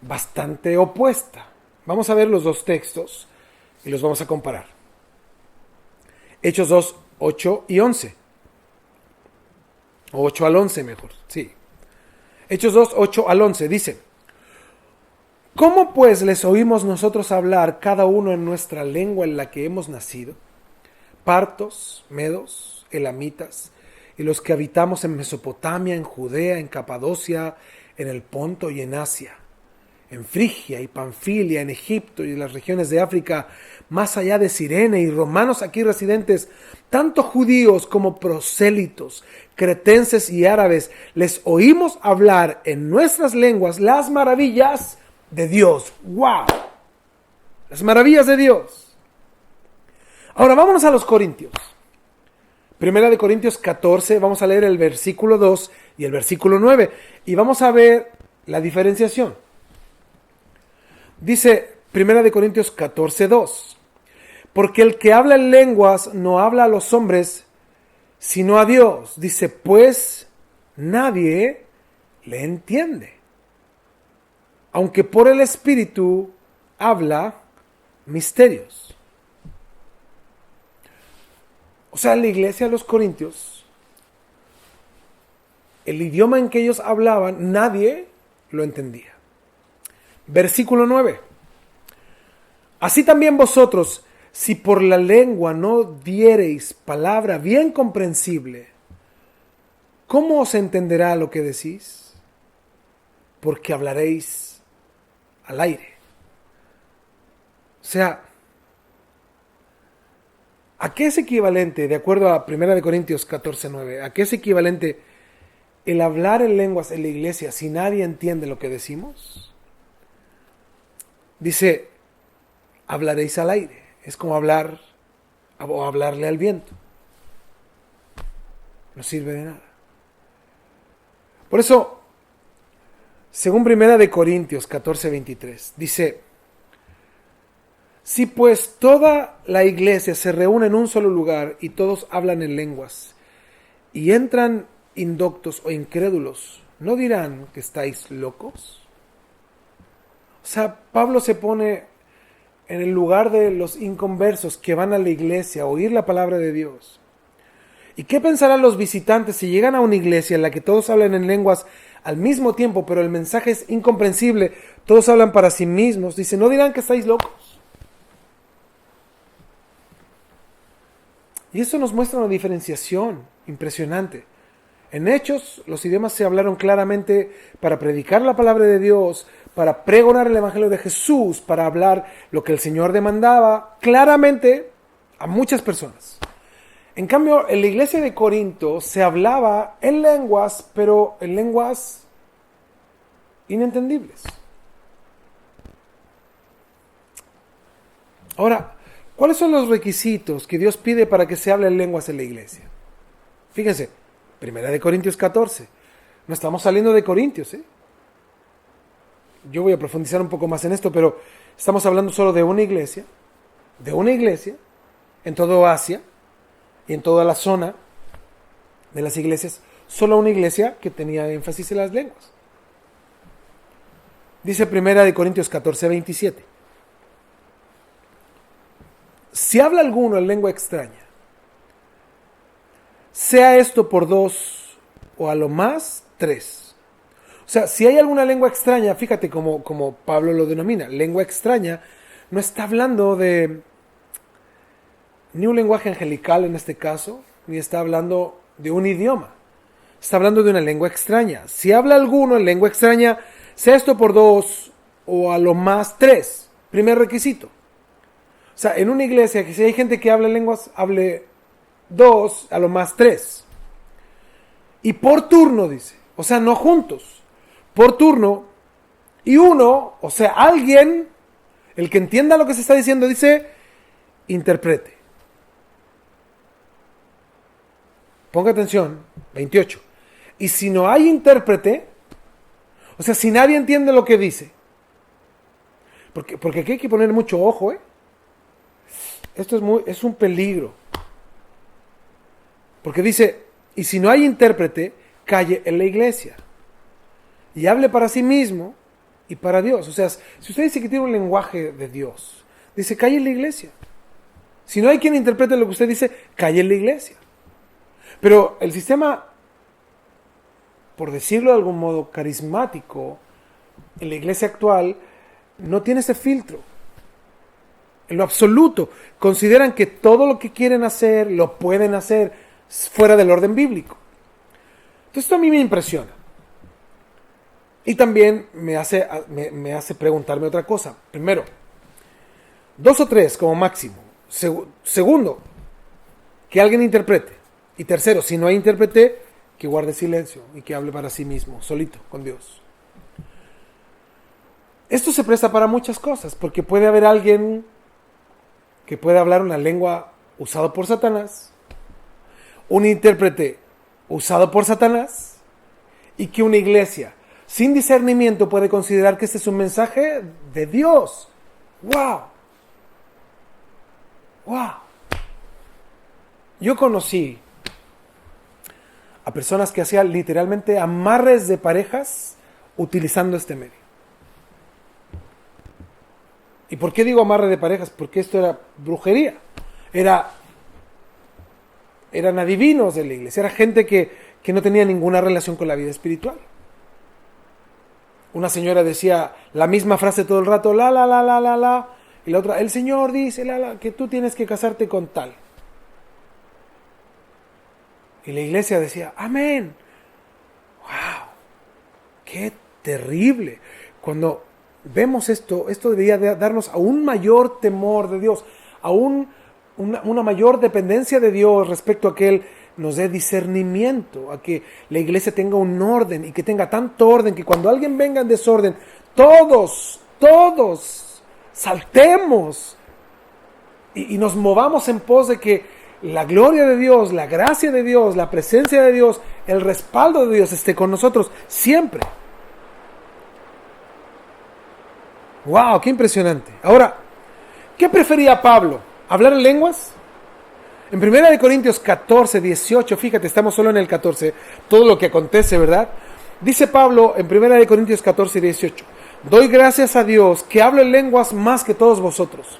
bastante opuesta. Vamos a ver los dos textos y los vamos a comparar. Hechos 2, 8 y 11. O 8 al 11 mejor, sí. Hechos 2, 8 al 11 dice, ¿cómo pues les oímos nosotros hablar cada uno en nuestra lengua en la que hemos nacido? Partos, medos, elamitas, y los que habitamos en Mesopotamia, en Judea, en Capadocia, en el Ponto y en Asia, en Frigia y Panfilia, en Egipto y en las regiones de África, más allá de Cirene, y romanos aquí residentes, tanto judíos como prosélitos, cretenses y árabes, les oímos hablar en nuestras lenguas las maravillas de Dios. ¡Wow! Las maravillas de Dios. Ahora vámonos a los Corintios. 1 Corintios 14, vamos a leer el versículo 2 y el versículo 9, y vamos a ver la diferenciación. Dice 1 Corintios 14, 2, porque el que habla en lenguas no habla a los hombres, sino a Dios. Dice, pues nadie le entiende, aunque por el Espíritu habla misterios. O sea, la iglesia de los Corintios, el idioma en que ellos hablaban, nadie lo entendía. Versículo 9. Así también vosotros, si por la lengua no diereis palabra bien comprensible, ¿cómo os entenderá lo que decís? Porque hablaréis al aire. O sea, ¿a qué es equivalente, de acuerdo a 1 Corintios 14, 9, a qué es equivalente el hablar en lenguas en la iglesia si nadie entiende lo que decimos? Dice, hablaréis al aire. Es como hablar o hablarle al viento. No sirve de nada. Por eso, según 1 Corintios 14, 23, dice, si pues toda la iglesia se reúne en un solo lugar y todos hablan en lenguas y entran indoctos o incrédulos, ¿no dirán que estáis locos? O sea, Pablo se pone en el lugar de los inconversos que van a la iglesia a oír la palabra de Dios. ¿Y qué pensarán los visitantes si llegan a una iglesia en la que todos hablan en lenguas al mismo tiempo, pero el mensaje es incomprensible, todos hablan para sí mismos? Dice, ¿no dirán que estáis locos? Y eso nos muestra una diferenciación impresionante. En Hechos, los idiomas se hablaron claramente para predicar la palabra de Dios, para pregonar el evangelio de Jesús, para hablar lo que el Señor demandaba claramente a muchas personas. En cambio, en la iglesia de Corinto se hablaba en lenguas, pero en lenguas inentendibles. Ahora, ¿cuáles son los requisitos que Dios pide para que se hable en lenguas en la iglesia? Fíjense, 1 Corintios 14. No estamos saliendo de Corintios, ¿eh? Yo voy a profundizar un poco más en esto, pero estamos hablando solo de una iglesia en toda Asia y en toda la zona de las iglesias, solo una iglesia que tenía énfasis en las lenguas. Dice 1 Corintios 14, 27. Si habla alguno en lengua extraña, sea esto por 2 o a lo más 3. O sea, si hay alguna lengua extraña, fíjate como Pablo lo denomina, lengua extraña, no está hablando de ni un lenguaje angelical en este caso, ni está hablando de un idioma. Está hablando de una lengua extraña. Si habla alguno en lengua extraña, sea esto por 2 o a lo más 3. Primer requisito. O sea, en una iglesia, que si hay gente que habla lenguas, hable 2, a lo más 3. Y por turno, dice. O sea, no juntos. Por turno. Y uno, o sea, alguien, el que entienda lo que se está diciendo, dice, interprete. Ponga atención, 28. Y si no hay intérprete, o sea, si nadie entiende lo que dice, porque aquí hay que poner mucho ojo, Esto es un peligro. Porque dice, y si no hay intérprete, calle en la iglesia. Y hable para sí mismo y para Dios. O sea, si usted dice que tiene un lenguaje de Dios, dice, calle en la iglesia. Si no hay quien interprete lo que usted dice, calle en la iglesia. Pero el sistema, por decirlo de algún modo, carismático, en la iglesia actual, no tiene ese filtro. En lo absoluto, consideran que todo lo que quieren hacer, lo pueden hacer fuera del orden bíblico. Entonces esto a mí me impresiona. Y también me hace preguntarme otra cosa. Primero, 2 o 3 como máximo. Segundo, que alguien interprete. Y tercero, si no hay intérprete, que guarde silencio y que hable para sí mismo, solito, con Dios. Esto se presta para muchas cosas, porque puede haber alguien que pueda hablar una lengua usada por Satanás, un intérprete usado por Satanás, y que una iglesia sin discernimiento puede considerar que este es un mensaje de Dios. ¡Wow! ¡Wow! Yo conocí a personas que hacían literalmente amarres de parejas utilizando este medio. ¿Y por qué digo amarre de parejas? Porque esto era brujería. Eran adivinos de la iglesia. Era gente que no tenía ninguna relación con la vida espiritual. Una señora decía la misma frase todo el rato, la. Y la otra, el Señor dice, que tú tienes que casarte con tal. Y la iglesia decía, amén. ¡Wow! ¡Qué terrible! Cuando vemos esto debería darnos aún mayor temor de Dios, aún una mayor dependencia de Dios respecto a que Él nos dé discernimiento, a que la iglesia tenga un orden y que tenga tanto orden que cuando alguien venga en desorden, todos saltemos y nos movamos en pos de que la gloria de Dios, la gracia de Dios, la presencia de Dios, el respaldo de Dios esté con nosotros siempre. ¡Wow! ¡Qué impresionante! Ahora, ¿qué prefería Pablo? ¿Hablar en lenguas? En 1 Corintios 14, 18, fíjate, estamos solo en el 14, todo lo que acontece, ¿verdad? Dice Pablo en 1 Corintios 14, 18, doy gracias a Dios que hablo en lenguas más que todos vosotros.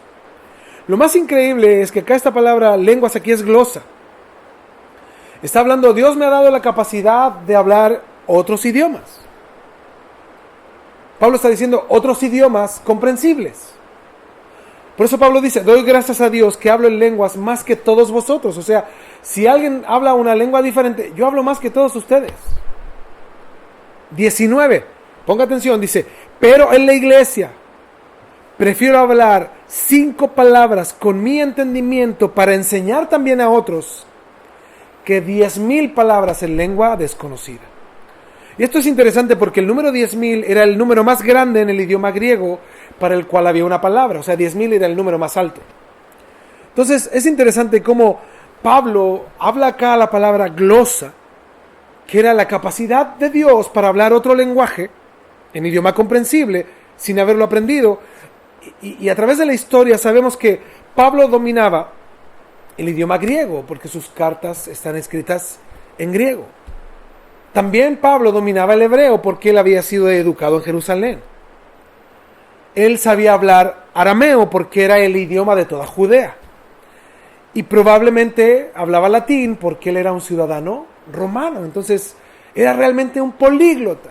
Lo más increíble es que acá esta palabra lenguas aquí es glosa. Está hablando, Dios me ha dado la capacidad de hablar otros idiomas. Pablo está diciendo otros idiomas comprensibles. Por eso Pablo dice, doy gracias a Dios que hablo en lenguas más que todos vosotros. O sea, si alguien habla una lengua diferente, yo hablo más que todos ustedes. 19, ponga atención, dice, pero en la iglesia prefiero hablar 5 palabras con mi entendimiento para enseñar también a otros que 10,000 palabras en lengua desconocida. Y esto es interesante porque el número 10.000 era el número más grande en el idioma griego para el cual había una palabra. O sea, 10.000 era el número más alto. Entonces, es interesante cómo Pablo habla acá la palabra glosa, que era la capacidad de Dios para hablar otro lenguaje en idioma comprensible sin haberlo aprendido. Y a través de la historia sabemos que Pablo dominaba el idioma griego porque sus cartas están escritas en griego. También Pablo dominaba el hebreo porque él había sido educado en Jerusalén. Él sabía hablar arameo porque era el idioma de toda Judea. Y probablemente hablaba latín porque él era un ciudadano romano. Entonces era realmente un políglota.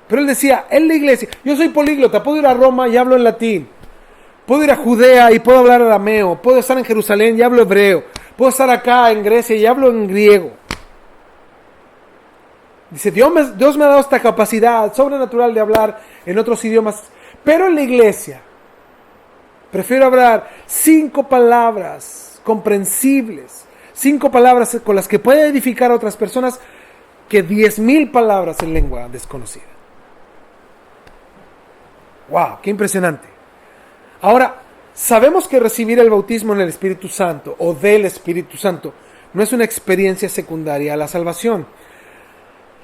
Pero él decía, en la iglesia, yo soy políglota, puedo ir a Roma y hablo en latín. Puedo ir a Judea y puedo hablar arameo. Puedo estar en Jerusalén y hablo hebreo. Puedo estar acá en Grecia y hablo en griego. Dice, Dios me ha dado esta capacidad sobrenatural de hablar en otros idiomas. Pero en la iglesia prefiero hablar 5 palabras comprensibles, 5 palabras con las que pueda edificar a otras personas, que 10.000 palabras en lengua desconocida. ¡Wow! ¡Qué impresionante! Ahora, sabemos que recibir el bautismo en el Espíritu Santo o del Espíritu Santo no es una experiencia secundaria a la salvación.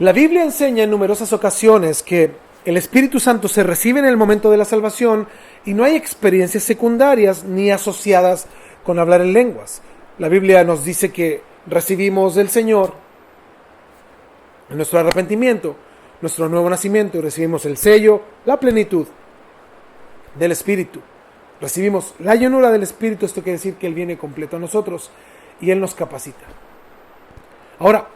La Biblia enseña en numerosas ocasiones que el Espíritu Santo se recibe en el momento de la salvación y no hay experiencias secundarias ni asociadas con hablar en lenguas. La Biblia nos dice que recibimos del Señor en nuestro arrepentimiento, nuestro nuevo nacimiento, y recibimos el sello, la plenitud del Espíritu. Recibimos la llenura del Espíritu, esto quiere decir que Él viene completo a nosotros y Él nos capacita. Ahora,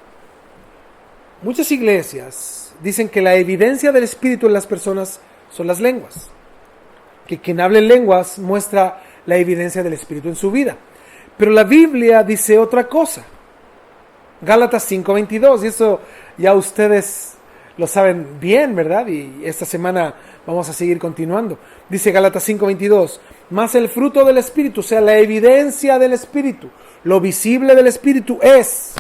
muchas iglesias dicen que la evidencia del Espíritu en las personas son las lenguas. Que quien hable en lenguas muestra la evidencia del Espíritu en su vida. Pero la Biblia dice otra cosa. Gálatas 5:22, y eso ya ustedes lo saben bien, ¿verdad? Y esta semana vamos a seguir continuando. Dice Gálatas 5:22, mas el fruto del Espíritu, o sea, la evidencia del Espíritu, lo visible del Espíritu es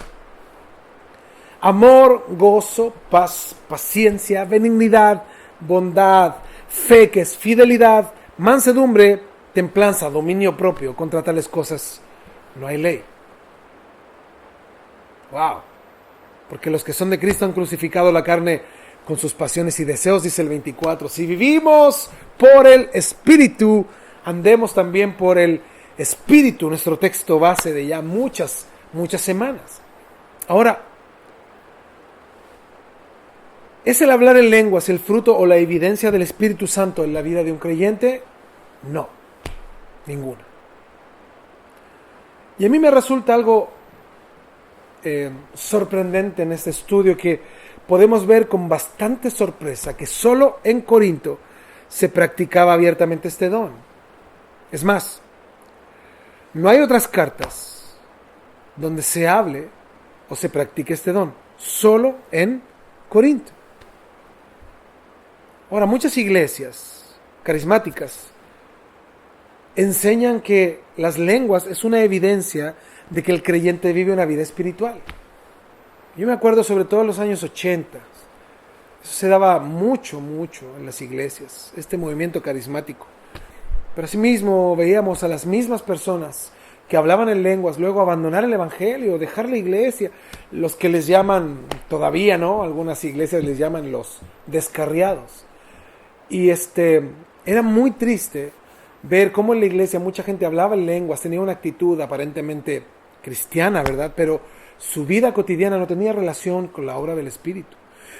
amor, gozo, paz, paciencia, benignidad, bondad, fe, que es fidelidad, mansedumbre, templanza, dominio propio. Contra tales cosas no hay ley. Wow. Porque los que son de Cristo han crucificado la carne con sus pasiones y deseos, dice el 24. Si vivimos por el Espíritu, andemos también por el Espíritu. Nuestro texto base de ya muchas semanas. Ahora, ¿es el hablar en lenguas el fruto o la evidencia del Espíritu Santo en la vida de un creyente? No, ninguna. Y a mí me resulta algo sorprendente en este estudio que podemos ver con bastante sorpresa que solo en Corinto se practicaba abiertamente este don. Es más, no hay otras cartas donde se hable o se practique este don, solo en Corinto. Ahora, muchas iglesias carismáticas enseñan que las lenguas es una evidencia de que el creyente vive una vida espiritual. Yo me acuerdo sobre todo en los años 80, eso se daba mucho en las iglesias, este movimiento carismático. Pero asimismo veíamos a las mismas personas que hablaban en lenguas, luego abandonar el evangelio, dejar la iglesia, los que les llaman, todavía no, algunas iglesias les llaman los descarriados. Y era muy triste ver cómo en la iglesia mucha gente hablaba en lenguas, tenía una actitud aparentemente cristiana, ¿verdad? Pero su vida cotidiana no tenía relación con la obra del Espíritu.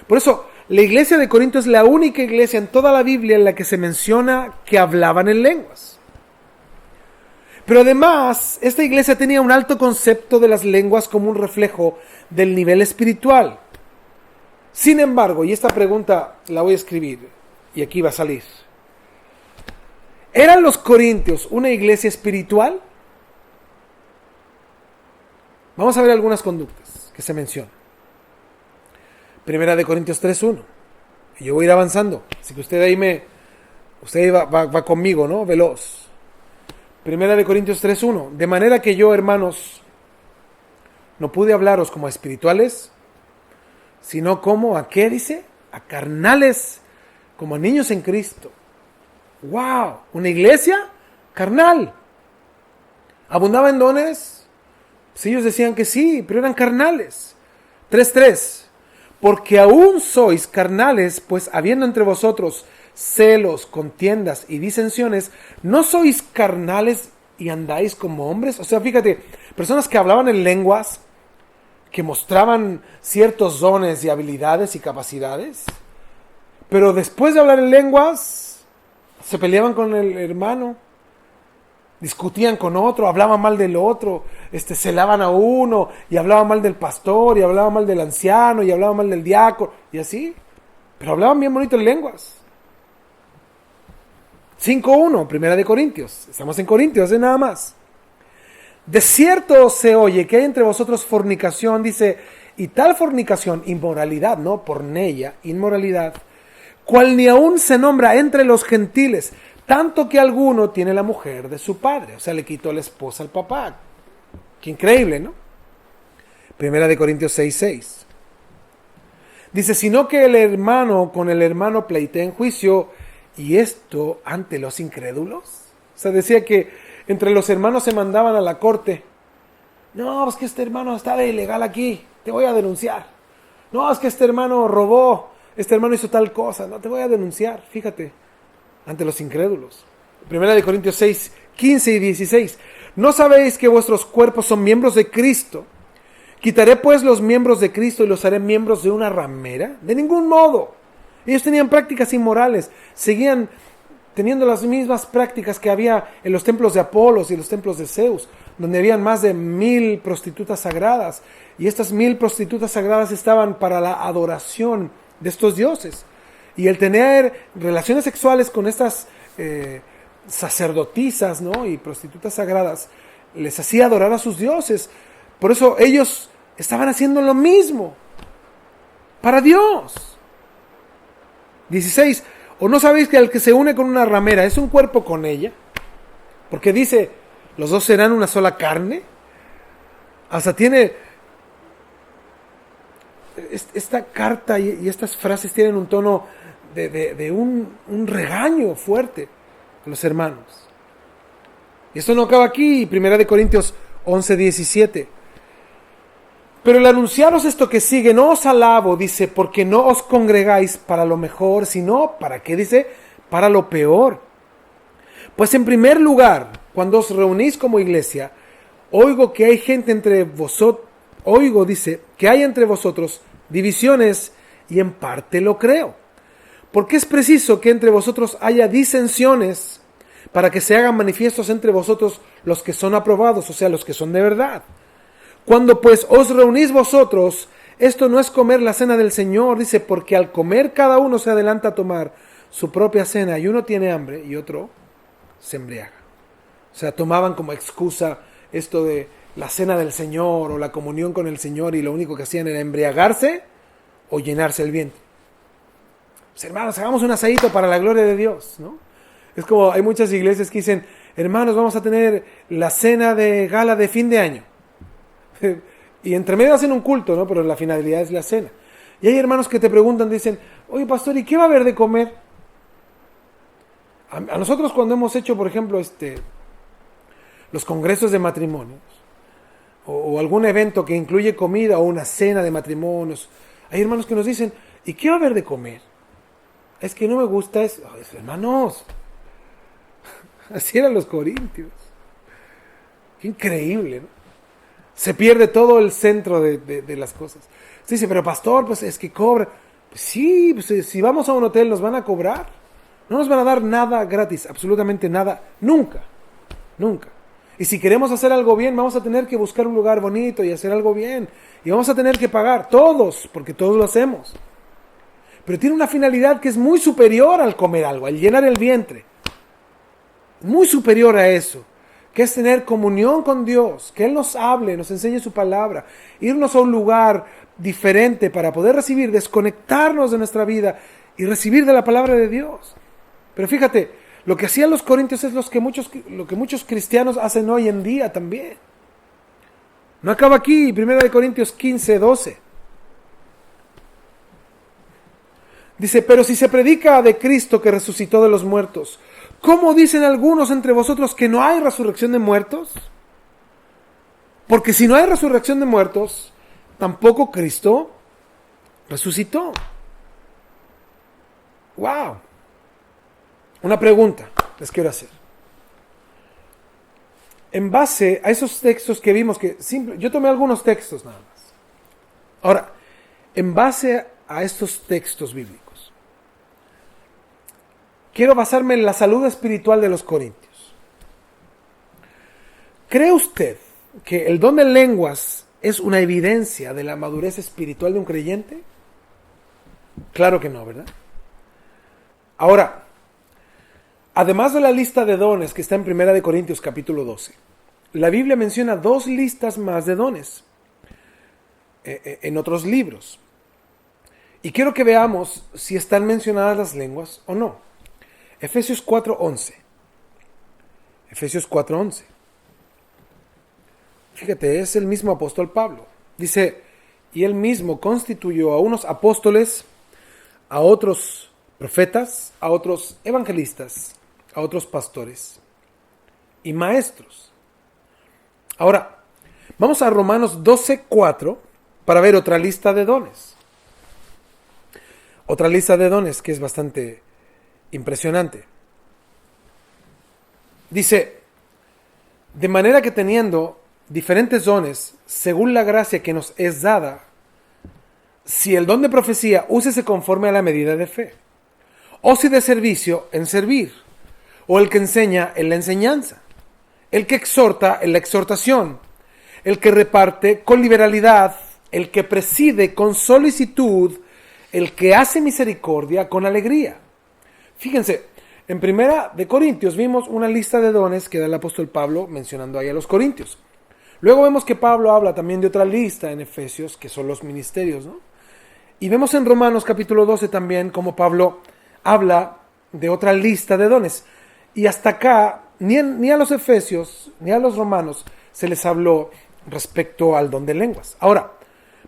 Por eso, la iglesia de Corinto es la única iglesia en toda la Biblia en la que se menciona que hablaban en lenguas. Pero además, esta iglesia tenía un alto concepto de las lenguas como un reflejo del nivel espiritual. Sin embargo, y esta pregunta la voy a escribir, y aquí va a salir. ¿Eran los corintios una iglesia espiritual? Vamos a ver algunas conductas que se mencionan. Primera de Corintios 3:1. Y yo voy a ir avanzando. Así que usted va conmigo, ¿no? Veloz. Primera de Corintios 3:1. De manera que yo, hermanos, no pude hablaros como a espirituales, sino como a qué dice, a carnales, como a niños en Cristo. ¡Wow! Una iglesia carnal. ¿Abundaba en dones? Pues ellos decían que sí, pero eran carnales. 3:3. Porque aún sois carnales, pues habiendo entre vosotros celos, contiendas y disensiones, ¿no sois carnales y andáis como hombres? O sea, fíjate, personas que hablaban en lenguas, que mostraban ciertos dones y habilidades y capacidades, pero después de hablar en lenguas, se peleaban con el hermano, discutían con otro, hablaban mal del otro, celaban a uno, y hablaban mal del pastor, y hablaban mal del anciano, y hablaban mal del diácono, y así, pero hablaban bien bonito en lenguas. 5:1, Primera de Corintios, estamos en Corintios, nada más. De cierto se oye que hay entre vosotros fornicación, dice, y tal fornicación, inmoralidad, ¿no? Porneia, inmoralidad, cual ni aún se nombra entre los gentiles, tanto que alguno tiene la mujer de su padre, o sea, le quitó la esposa al papá. Qué increíble, ¿no? Primera de Corintios 6:6. Dice, sino que el hermano con el hermano pleitea en juicio, y esto ante los incrédulos. O sea, decía que entre los hermanos se mandaban a la corte. No, es que este hermano está de ilegal aquí, te voy a denunciar. No, es que este hermano robó, este hermano hizo tal cosa, no, te voy a denunciar, fíjate, ante los incrédulos. Primera de Corintios 6:15 y 16. ¿No sabéis que vuestros cuerpos son miembros de Cristo? ¿Quitaré pues los miembros de Cristo y los haré miembros de una ramera? De ningún modo. Ellos tenían prácticas inmorales, seguían teniendo las mismas prácticas que había en los templos de Apolos y los templos de Zeus, donde habían más de 1000 prostitutas sagradas, y estas 1000 prostitutas sagradas estaban para la adoración de estos dioses. Y el tener relaciones sexuales con estas sacerdotisas, ¿no? Y prostitutas sagradas les hacía adorar a sus dioses. Por eso ellos estaban haciendo lo mismo para Dios. 16. ¿O no sabéis que el que se une con una ramera es un cuerpo con ella? Porque dice, los dos serán una sola carne. Hasta tiene... Esta carta y estas frases tienen un tono de un regaño fuerte a los hermanos. Y esto no acaba aquí. Primera de Corintios 11:17. Pero el anunciaros esto que sigue, no os alabo, dice, porque no os congregáis para lo mejor, sino, ¿para qué? Dice, para lo peor. Pues en primer lugar, cuando os reunís como iglesia, oigo que hay gente entre vosotros, dice, que hay entre vosotros divisiones, y en parte lo creo. Porque es preciso que entre vosotros haya disensiones, para que se hagan manifiestos entre vosotros los que son aprobados, o sea, los que son de verdad. Cuando pues os reunís vosotros, esto no es comer la cena del Señor, dice, porque al comer cada uno se adelanta a tomar su propia cena, y uno tiene hambre y otro se embriaga. O sea, tomaban como excusa esto de la cena del Señor o la comunión con el Señor, y lo único que hacían era embriagarse o llenarse el vientre. Pues, hermanos, hagamos un asadito para la gloria de Dios, ¿no? Es como hay muchas iglesias que dicen, hermanos, vamos a tener la cena de gala de fin de año. Y entre medio hacen un culto, ¿no? Pero la finalidad es la cena. Y hay hermanos que te preguntan, dicen, oye pastor, ¿y qué va a haber de comer? A nosotros cuando hemos hecho, por ejemplo, los congresos de matrimonios, o algún evento que incluye comida, o una cena de matrimonios, hay hermanos que nos dicen, ¿y qué va a haber de comer? Es que no me gusta eso. Hermanos, así eran los corintios. Qué increíble, ¿no? Se pierde todo el centro de las cosas. Se dice, pero pastor, pues es que cobra. Pues sí, pues si vamos a un hotel nos van a cobrar. No nos van a dar nada gratis, absolutamente nada, nunca, nunca. Y si queremos hacer algo bien, vamos a tener que buscar un lugar bonito y hacer algo bien. Y vamos a tener que pagar, todos, porque todos lo hacemos. Pero tiene una finalidad que es muy superior al comer algo, al llenar el vientre. Muy superior a eso. Que es tener comunión con Dios, que Él nos hable, nos enseñe su palabra, irnos a un lugar diferente para poder recibir, desconectarnos de nuestra vida y recibir de la palabra de Dios. Pero fíjate, lo que hacían los corintios es lo que muchos cristianos hacen hoy en día también. No acaba aquí, 1 Corintios 15:12. Dice, pero si se predica de Cristo que resucitó de los muertos, ¿cómo dicen algunos entre vosotros que no hay resurrección de muertos? Porque si no hay resurrección de muertos, tampoco Cristo resucitó. ¡Wow! Una pregunta les quiero hacer. En base a esos textos que vimos, yo tomé algunos textos nada más. Ahora, en base a estos textos bíblicos, quiero basarme en la salud espiritual de los corintios. ¿Cree usted que el don de lenguas es una evidencia de la madurez espiritual de un creyente? Claro que no, ¿verdad? Ahora, además de la lista de dones que está en 1 Corintios capítulo 12, la Biblia menciona 2 listas más de dones en otros libros. Y quiero que veamos si están mencionadas las lenguas o no. Efesios 4:11. Efesios 4:11. Fíjate, es el mismo apóstol Pablo. Dice, y él mismo constituyó a unos apóstoles, a otros profetas, a otros evangelistas, a otros pastores y maestros. Ahora, vamos a Romanos 12:4 para ver otra lista de dones. Otra lista de dones que es bastante impresionante. Dice, de manera que teniendo diferentes dones, según la gracia que nos es dada, si el don de profecía, úsese conforme a la medida de fe. O si de servicio, en servir. O el que enseña, en la enseñanza. El que exhorta, en la exhortación. El que reparte, con liberalidad. El que preside, con solicitud. El que hace misericordia, con alegría. Fíjense, en 1 Corintios vimos una lista de dones que da el apóstol Pablo mencionando ahí a los corintios. Luego vemos que Pablo habla también de otra lista en Efesios, que son los ministerios, ¿no? Y vemos en Romanos capítulo 12 también como Pablo habla de otra lista de dones. Y hasta acá, ni a los efesios, ni a los romanos se les habló respecto al don de lenguas. Ahora,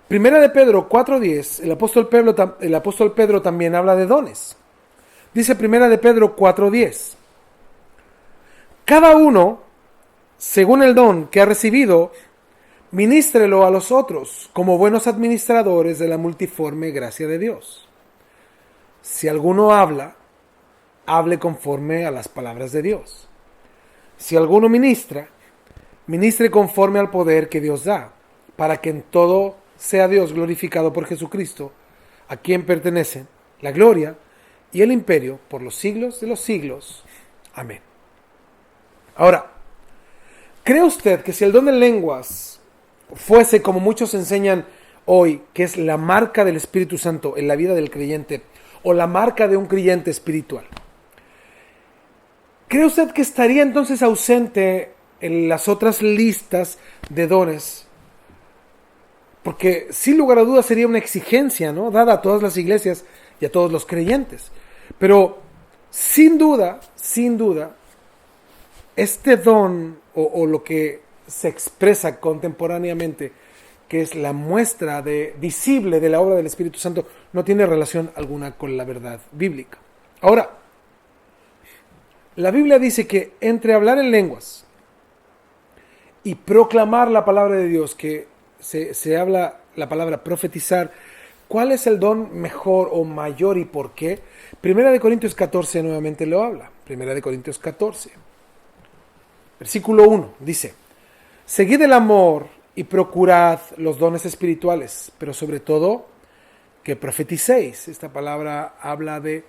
1 de Pedro 4:10, el apóstol Pedro también habla de dones. Dice 1 de Pedro 4:10, cada uno, según el don que ha recibido, ministrelo a los otros como buenos administradores de la multiforme gracia de Dios. Si alguno habla, hable conforme a las palabras de Dios. Si alguno ministra, ministre conforme al poder que Dios da, para que en todo sea Dios glorificado por Jesucristo, a quien pertenecen la gloria y el imperio por los siglos de los siglos. Amén. Ahora, ¿cree usted que si el don de lenguas fuese, como muchos enseñan hoy, que es la marca del Espíritu Santo en la vida del creyente, o la marca de un creyente espiritual, ¿cree usted que estaría entonces ausente en las otras listas de dones? Porque sin lugar a dudas sería una exigencia, ¿no?, dada a todas las iglesias y a todos los creyentes. Pero sin duda, este don o lo que se expresa contemporáneamente, que es la muestra visible de la obra del Espíritu Santo, no tiene relación alguna con la verdad bíblica. Ahora, la Biblia dice que entre hablar en lenguas y proclamar la palabra de Dios, que se habla la palabra profetizar, ¿cuál es el don mejor o mayor y por qué? 1 Corintios 14 nuevamente lo habla. 1 Corintios 14. Versículo 1 dice, seguid el amor y procurad los dones espirituales, pero sobre todo que profeticéis. Esta palabra habla de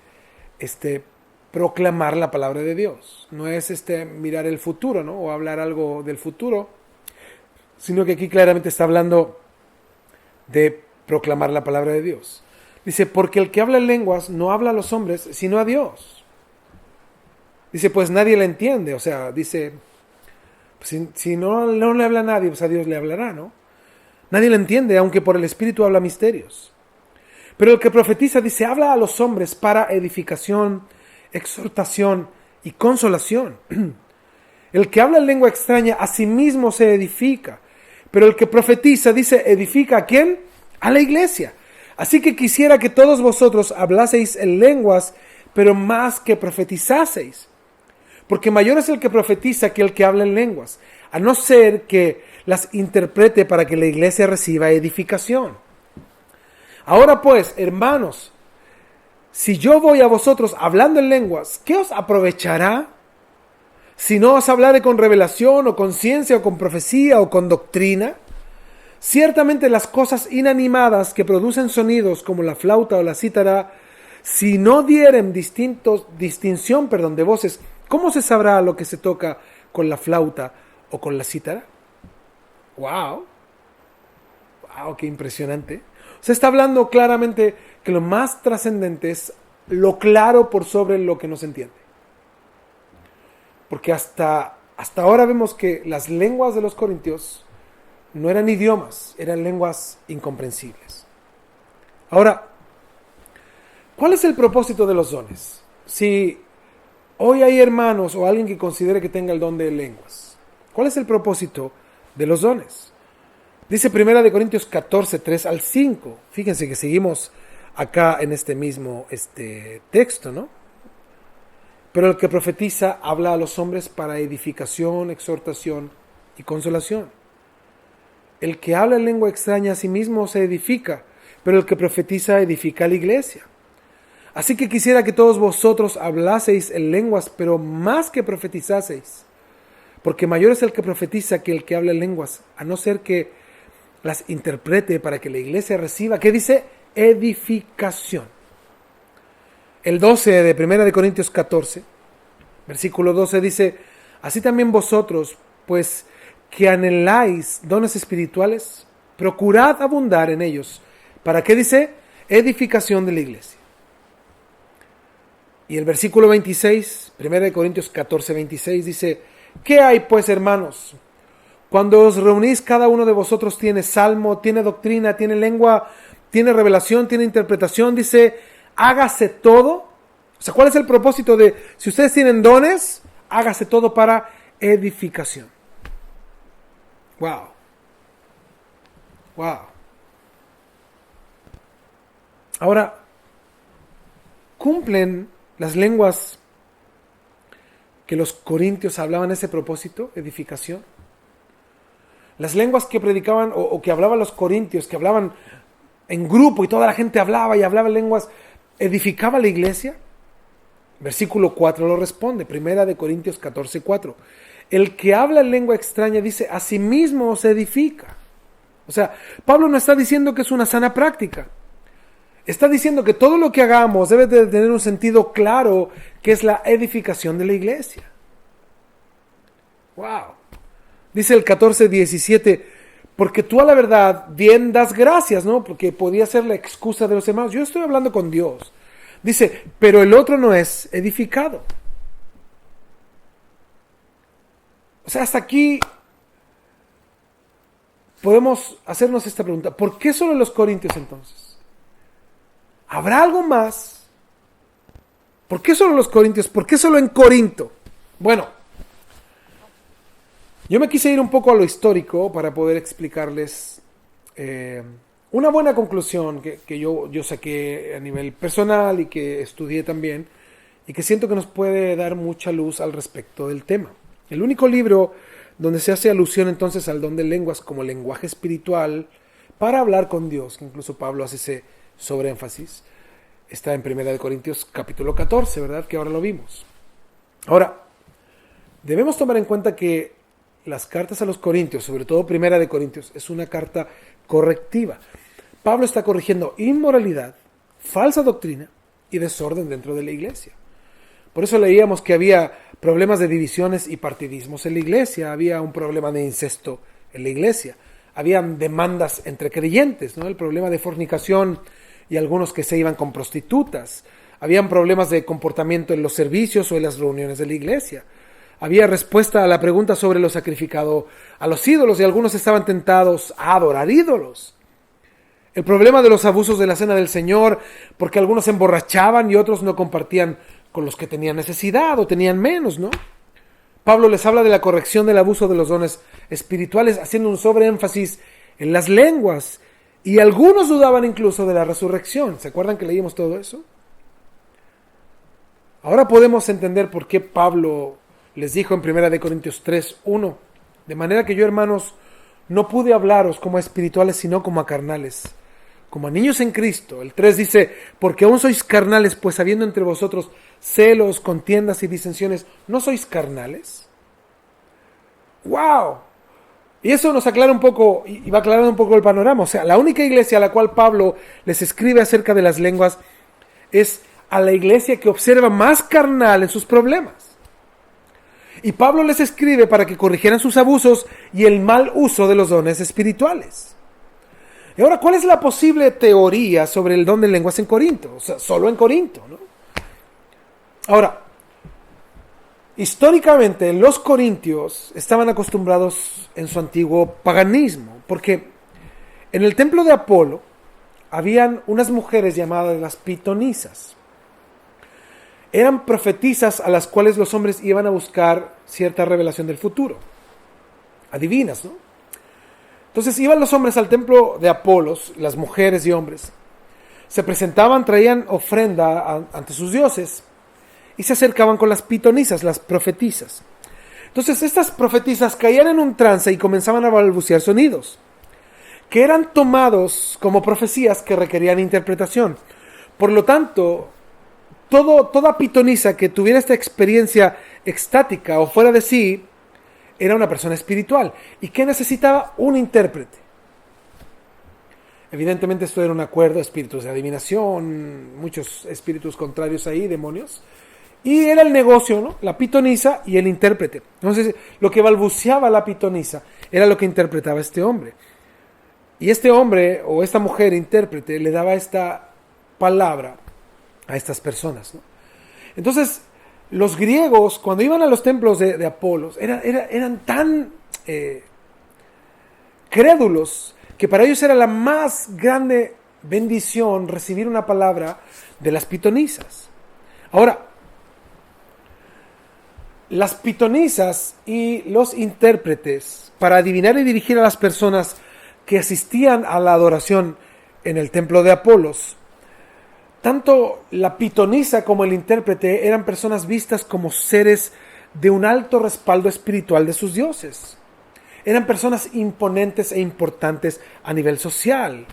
proclamar la palabra de Dios. No es mirar el futuro, ¿no?, o hablar algo del futuro, sino que aquí claramente está hablando de proclamar la palabra de Dios. Dice, porque el que habla en lenguas no habla a los hombres, sino a Dios. Dice, pues nadie le entiende. O sea, dice, si no le habla a nadie, pues a Dios le hablará, ¿no? Nadie le entiende, aunque por el Espíritu habla misterios. Pero el que profetiza, dice, habla a los hombres para edificación, exhortación y consolación. El que habla en lengua extraña a sí mismo se edifica. Pero el que profetiza, dice, edifica ¿a quién? A la iglesia. Así que quisiera que todos vosotros hablaseis en lenguas, pero más que profetizaseis. Porque mayor es el que profetiza que el que habla en lenguas, a no ser que las interprete para que la iglesia reciba edificación. Ahora pues, hermanos, si yo voy a vosotros hablando en lenguas, ¿qué os aprovechará? Si no os hablaré con revelación, o con ciencia, o con profecía, o con doctrina. Ciertamente las cosas inanimadas que producen sonidos como la flauta o la cítara, si no dieren distinción de voces, ¿cómo se sabrá lo que se toca con la flauta o con la cítara? ¡Wow! ¡Wow! ¡Qué impresionante! Se está hablando claramente que lo más trascendente es lo claro por sobre lo que no se entiende. Porque hasta ahora vemos que las lenguas de los corintios no eran idiomas, eran lenguas incomprensibles. Ahora, ¿cuál es el propósito de los dones? Si hoy hay hermanos o alguien que considere que tenga el don de lenguas, ¿cuál es el propósito de los dones? Dice 1 Corintios 14, 3 al 5. Fíjense que seguimos acá en este mismo texto, ¿no? Pero el que profetiza habla a los hombres para edificación, exhortación y consolación. El que habla en lengua extraña a sí mismo se edifica, pero el que profetiza edifica a la iglesia. Así que quisiera que todos vosotros hablaseis en lenguas, pero más que profetizaseis, porque mayor es el que profetiza que el que habla en lenguas, a no ser que las interprete para que la iglesia reciba, ¿qué dice? Edificación. El 12 de 1 Corintios 14, versículo 12 dice, así también vosotros, pues que anheláis dones espirituales, procurad abundar en ellos. ¿Para qué dice? Edificación de la iglesia. Y el versículo 26, 1 Corintios 14, 26 dice, ¿qué hay pues, hermanos? Cuando os reunís, cada uno de vosotros tiene salmo, tiene doctrina, tiene lengua, tiene revelación, tiene interpretación, dice, hágase todo. O sea, ¿cuál es el propósito de, si ustedes tienen dones, hágase todo para edificación? Wow. Wow. Ahora, ¿cumplen las lenguas que los corintios hablaban ese propósito, edificación? Las lenguas que predicaban o que hablaban los corintios, que hablaban en grupo y toda la gente hablaba y hablaba lenguas, ¿edificaba la iglesia? Versículo 4 lo responde, 1 Corintios 14, 4. El que habla en lengua extraña dice, a sí mismo se edifica. O sea, Pablo no está diciendo que es una sana práctica. Está diciendo que todo lo que hagamos debe de tener un sentido claro, que es la edificación de la iglesia. Wow. Dice el 14, 17, porque tú a la verdad bien das gracias, ¿no? Porque podía ser la excusa de los hermanos. Yo estoy hablando con Dios. Dice, pero el otro no es edificado. O sea, hasta aquí podemos hacernos esta pregunta. ¿Por qué solo los corintios entonces? ¿Habrá algo más? ¿Por qué solo los corintios? ¿Por qué solo en Corinto? Bueno, yo me quise ir un poco a lo histórico para poder explicarles una buena conclusión que yo saqué a nivel personal y que estudié también y que siento que nos puede dar mucha luz al respecto del tema. El único libro donde se hace alusión entonces al don de lenguas como lenguaje espiritual para hablar con Dios, que incluso Pablo hace ese sobreénfasis, está en 1 Corintios capítulo 14, ¿verdad? Que ahora lo vimos. Ahora, debemos tomar en cuenta que las cartas a los Corintios, sobre todo 1 Corintios, es una carta correctiva. Pablo está corrigiendo inmoralidad, falsa doctrina y desorden dentro de la iglesia. Por eso leíamos que había problemas de divisiones y partidismos en la iglesia, había un problema de incesto en la iglesia, habían demandas entre creyentes, ¿no? El problema de fornicación y algunos que se iban con prostitutas, habían problemas de comportamiento en los servicios o en las reuniones de la iglesia. Había respuesta a la pregunta sobre lo sacrificado a los ídolos y algunos estaban tentados a adorar ídolos. El problema de los abusos de la cena del Señor, porque algunos se emborrachaban y otros no compartían con los que tenían necesidad o tenían menos, ¿no? Pablo les habla de la corrección del abuso de los dones espirituales, haciendo un sobreénfasis en las lenguas Y algunos dudaban incluso de la resurrección. ¿Se acuerdan que leímos todo eso? Ahora podemos entender por qué Pablo les dijo en 1 Corintios 3:1, de manera que yo, hermanos, no pude hablaros como a espirituales, sino como a carnales, como a niños en Cristo. El 3 dice, porque aún sois carnales, pues habiendo entre vosotros celos, contiendas y disensiones, ¿no sois carnales? ¡Wow! Y eso nos aclara un poco, y va aclarando un poco el panorama. O sea, la única iglesia a la cual Pablo les escribe acerca de las lenguas es a la iglesia que observa más carnal en sus problemas. Y Pablo les escribe para que corrigieran sus abusos y el mal uso de los dones espirituales. Y ahora, ¿cuál es la posible teoría sobre el don de lenguas en Corinto? O sea, solo en Corinto, ¿no? Ahora, históricamente los corintios estaban acostumbrados en su antiguo paganismo, porque en el templo de Apolo habían unas mujeres llamadas las pitonisas. Eran profetisas a las cuales los hombres iban a buscar cierta revelación del futuro. Adivinas, ¿no? Entonces iban los hombres al templo de Apolos, las mujeres y hombres. Se presentaban, traían ofrenda ante sus dioses y se acercaban con las pitonisas, las profetisas. Entonces estas profetisas caían en un trance y comenzaban a balbucear sonidos que eran tomados como profecías que requerían interpretación. Por lo tanto, toda pitonisa que tuviera esta experiencia extática o fuera de sí, era una persona espiritual. ¿Y qué necesitaba? Un intérprete. Evidentemente esto era un acuerdo, espíritus de adivinación, muchos espíritus contrarios ahí, demonios. Y era el negocio, ¿no? La pitonisa y el intérprete. Entonces, lo que balbuceaba la pitonisa era lo que interpretaba este hombre. Y este hombre o esta mujer intérprete le daba esta palabra a estas personas, ¿no? Entonces, los griegos, cuando iban a los templos de Apolos, eran tan crédulos que para ellos era la más grande bendición recibir una palabra de las pitonisas. Ahora, las pitonisas y los intérpretes, para adivinar y dirigir a las personas que asistían a la adoración en el templo de Apolos, tanto la pitonisa como el intérprete eran personas vistas como seres de un alto respaldo espiritual de sus dioses. Eran personas imponentes e importantes a nivel social.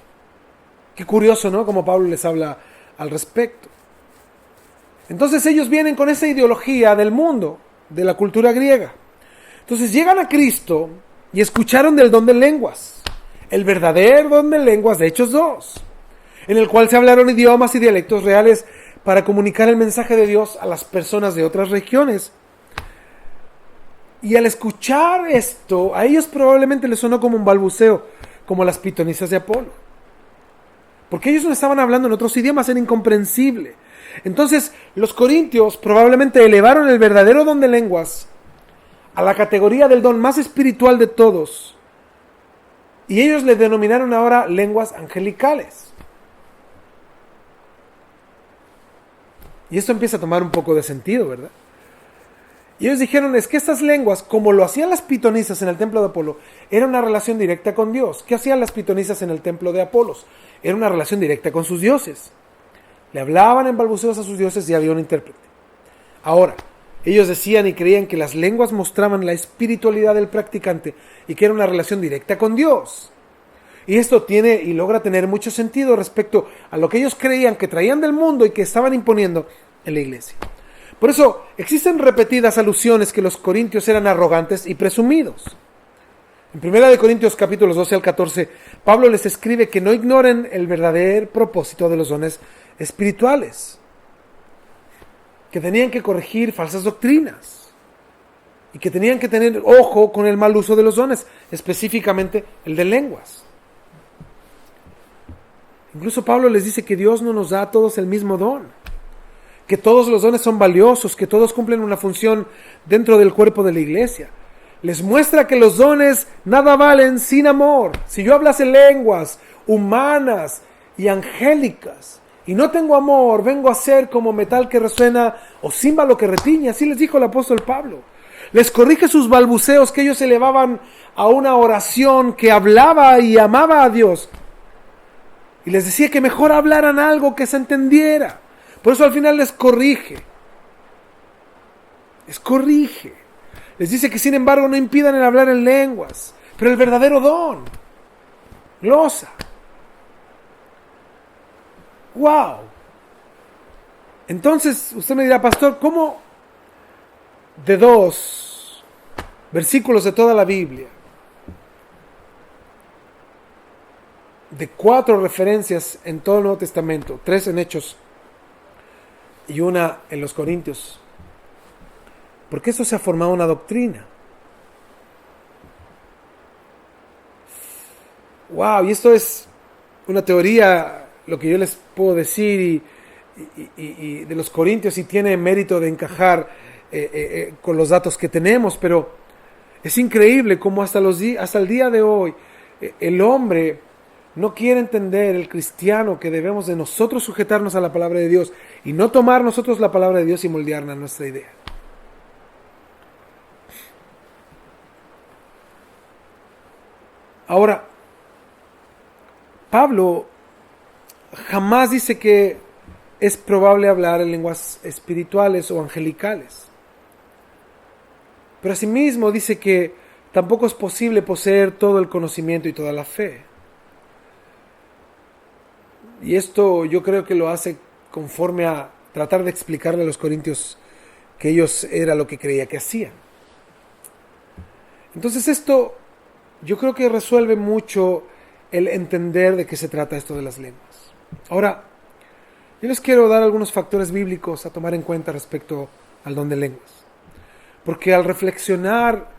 Qué curioso, ¿no? Como Pablo les habla al respecto. Entonces ellos vienen con esa ideología del mundo, de la cultura griega. Entonces llegan a Cristo y escucharon del don de lenguas, el verdadero don de lenguas de Hechos 2. En el cual se hablaron idiomas y dialectos reales para comunicar el mensaje de Dios a las personas de otras regiones. Y al escuchar esto, a ellos probablemente les sonó como un balbuceo, como las pitonisas de Apolo. Porque ellos no estaban hablando en otros idiomas, era incomprensible. Entonces, los corintios probablemente elevaron el verdadero don de lenguas a la categoría del don más espiritual de todos. Y ellos le denominaron ahora lenguas angelicales. Y esto empieza a tomar un poco de sentido, ¿verdad? Y ellos dijeron, es que estas lenguas, como lo hacían las pitonisas en el templo de Apolo, era una relación directa con Dios. ¿Qué hacían las pitonisas en el templo de Apolos? Era una relación directa con sus dioses. Le hablaban en balbuceos a sus dioses y había un intérprete. Ahora, ellos decían y creían que las lenguas mostraban la espiritualidad del practicante y que era una relación directa con Dios. Y esto tiene y logra tener mucho sentido respecto a lo que ellos creían que traían del mundo y que estaban imponiendo en la iglesia. Por eso existen repetidas alusiones que los corintios eran arrogantes y presumidos. En 1 Corintios capítulos 12 al 14, Pablo les escribe que no ignoren el verdadero propósito de los dones espirituales, que tenían que corregir falsas doctrinas y que tenían que tener ojo con el mal uso de los dones, específicamente el de lenguas. Incluso Pablo les dice que Dios no nos da a todos el mismo don, que todos los dones son valiosos, que todos cumplen una función dentro del cuerpo de la iglesia. Les muestra que los dones nada valen sin amor. Si yo hablase lenguas humanas y angélicas y no tengo amor, vengo a ser como metal que resuena o címbalo que retiñe. Así les dijo el apóstol Pablo. Les corrige sus balbuceos que ellos elevaban a una oración que hablaba y amaba a Dios, Y les decía que mejor hablaran algo que se entendiera. Por eso al final les corrige. Les corrige. Les dice que sin embargo no impidan el hablar en lenguas. Pero el verdadero don. Glosa. ¡Wow! Entonces usted me dirá, pastor, ¿cómo de 2 versículos de toda la Biblia, de 4 referencias en todo el Nuevo Testamento, 3 en Hechos y 1 en los Corintios, porque eso se ha formado una doctrina? ¡Wow! Y esto es una teoría, lo que yo les puedo decir, y de los Corintios, y tiene mérito de encajar con los datos que tenemos, pero es increíble cómo hasta el día de hoy el hombre no quiere entender, el cristiano, que debemos de nosotros sujetarnos a la palabra de Dios y no tomar nosotros la palabra de Dios y moldearla a nuestra idea. Ahora, Pablo jamás dice que es probable hablar en lenguas espirituales o angelicales. Pero asimismo dice que tampoco es posible poseer todo el conocimiento y toda la fe. Y esto yo creo que lo hace conforme a tratar de explicarle a los corintios que ellos era lo que creía que hacían. Entonces esto yo creo que resuelve mucho el entender de qué se trata esto de las lenguas. Ahora, yo les quiero dar algunos factores bíblicos a tomar en cuenta respecto al don de lenguas. Porque al reflexionar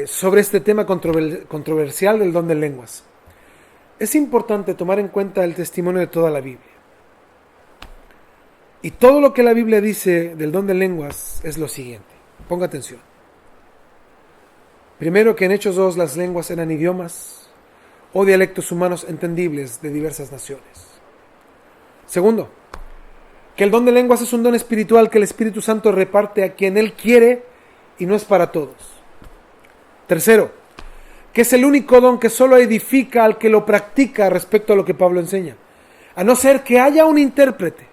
sobre este tema controversial del don de lenguas, es importante tomar en cuenta el testimonio de toda la Biblia. Y todo lo que la Biblia dice del don de lenguas es lo siguiente. Ponga atención. Primero, que en Hechos 2 las lenguas eran idiomas o dialectos humanos entendibles de diversas naciones. Segundo, que el don de lenguas es un don espiritual que el Espíritu Santo reparte a quien Él quiere y no es para todos. Tercero, que es el único don que solo edifica al que lo practica respecto a lo que Pablo enseña, a no ser que haya un intérprete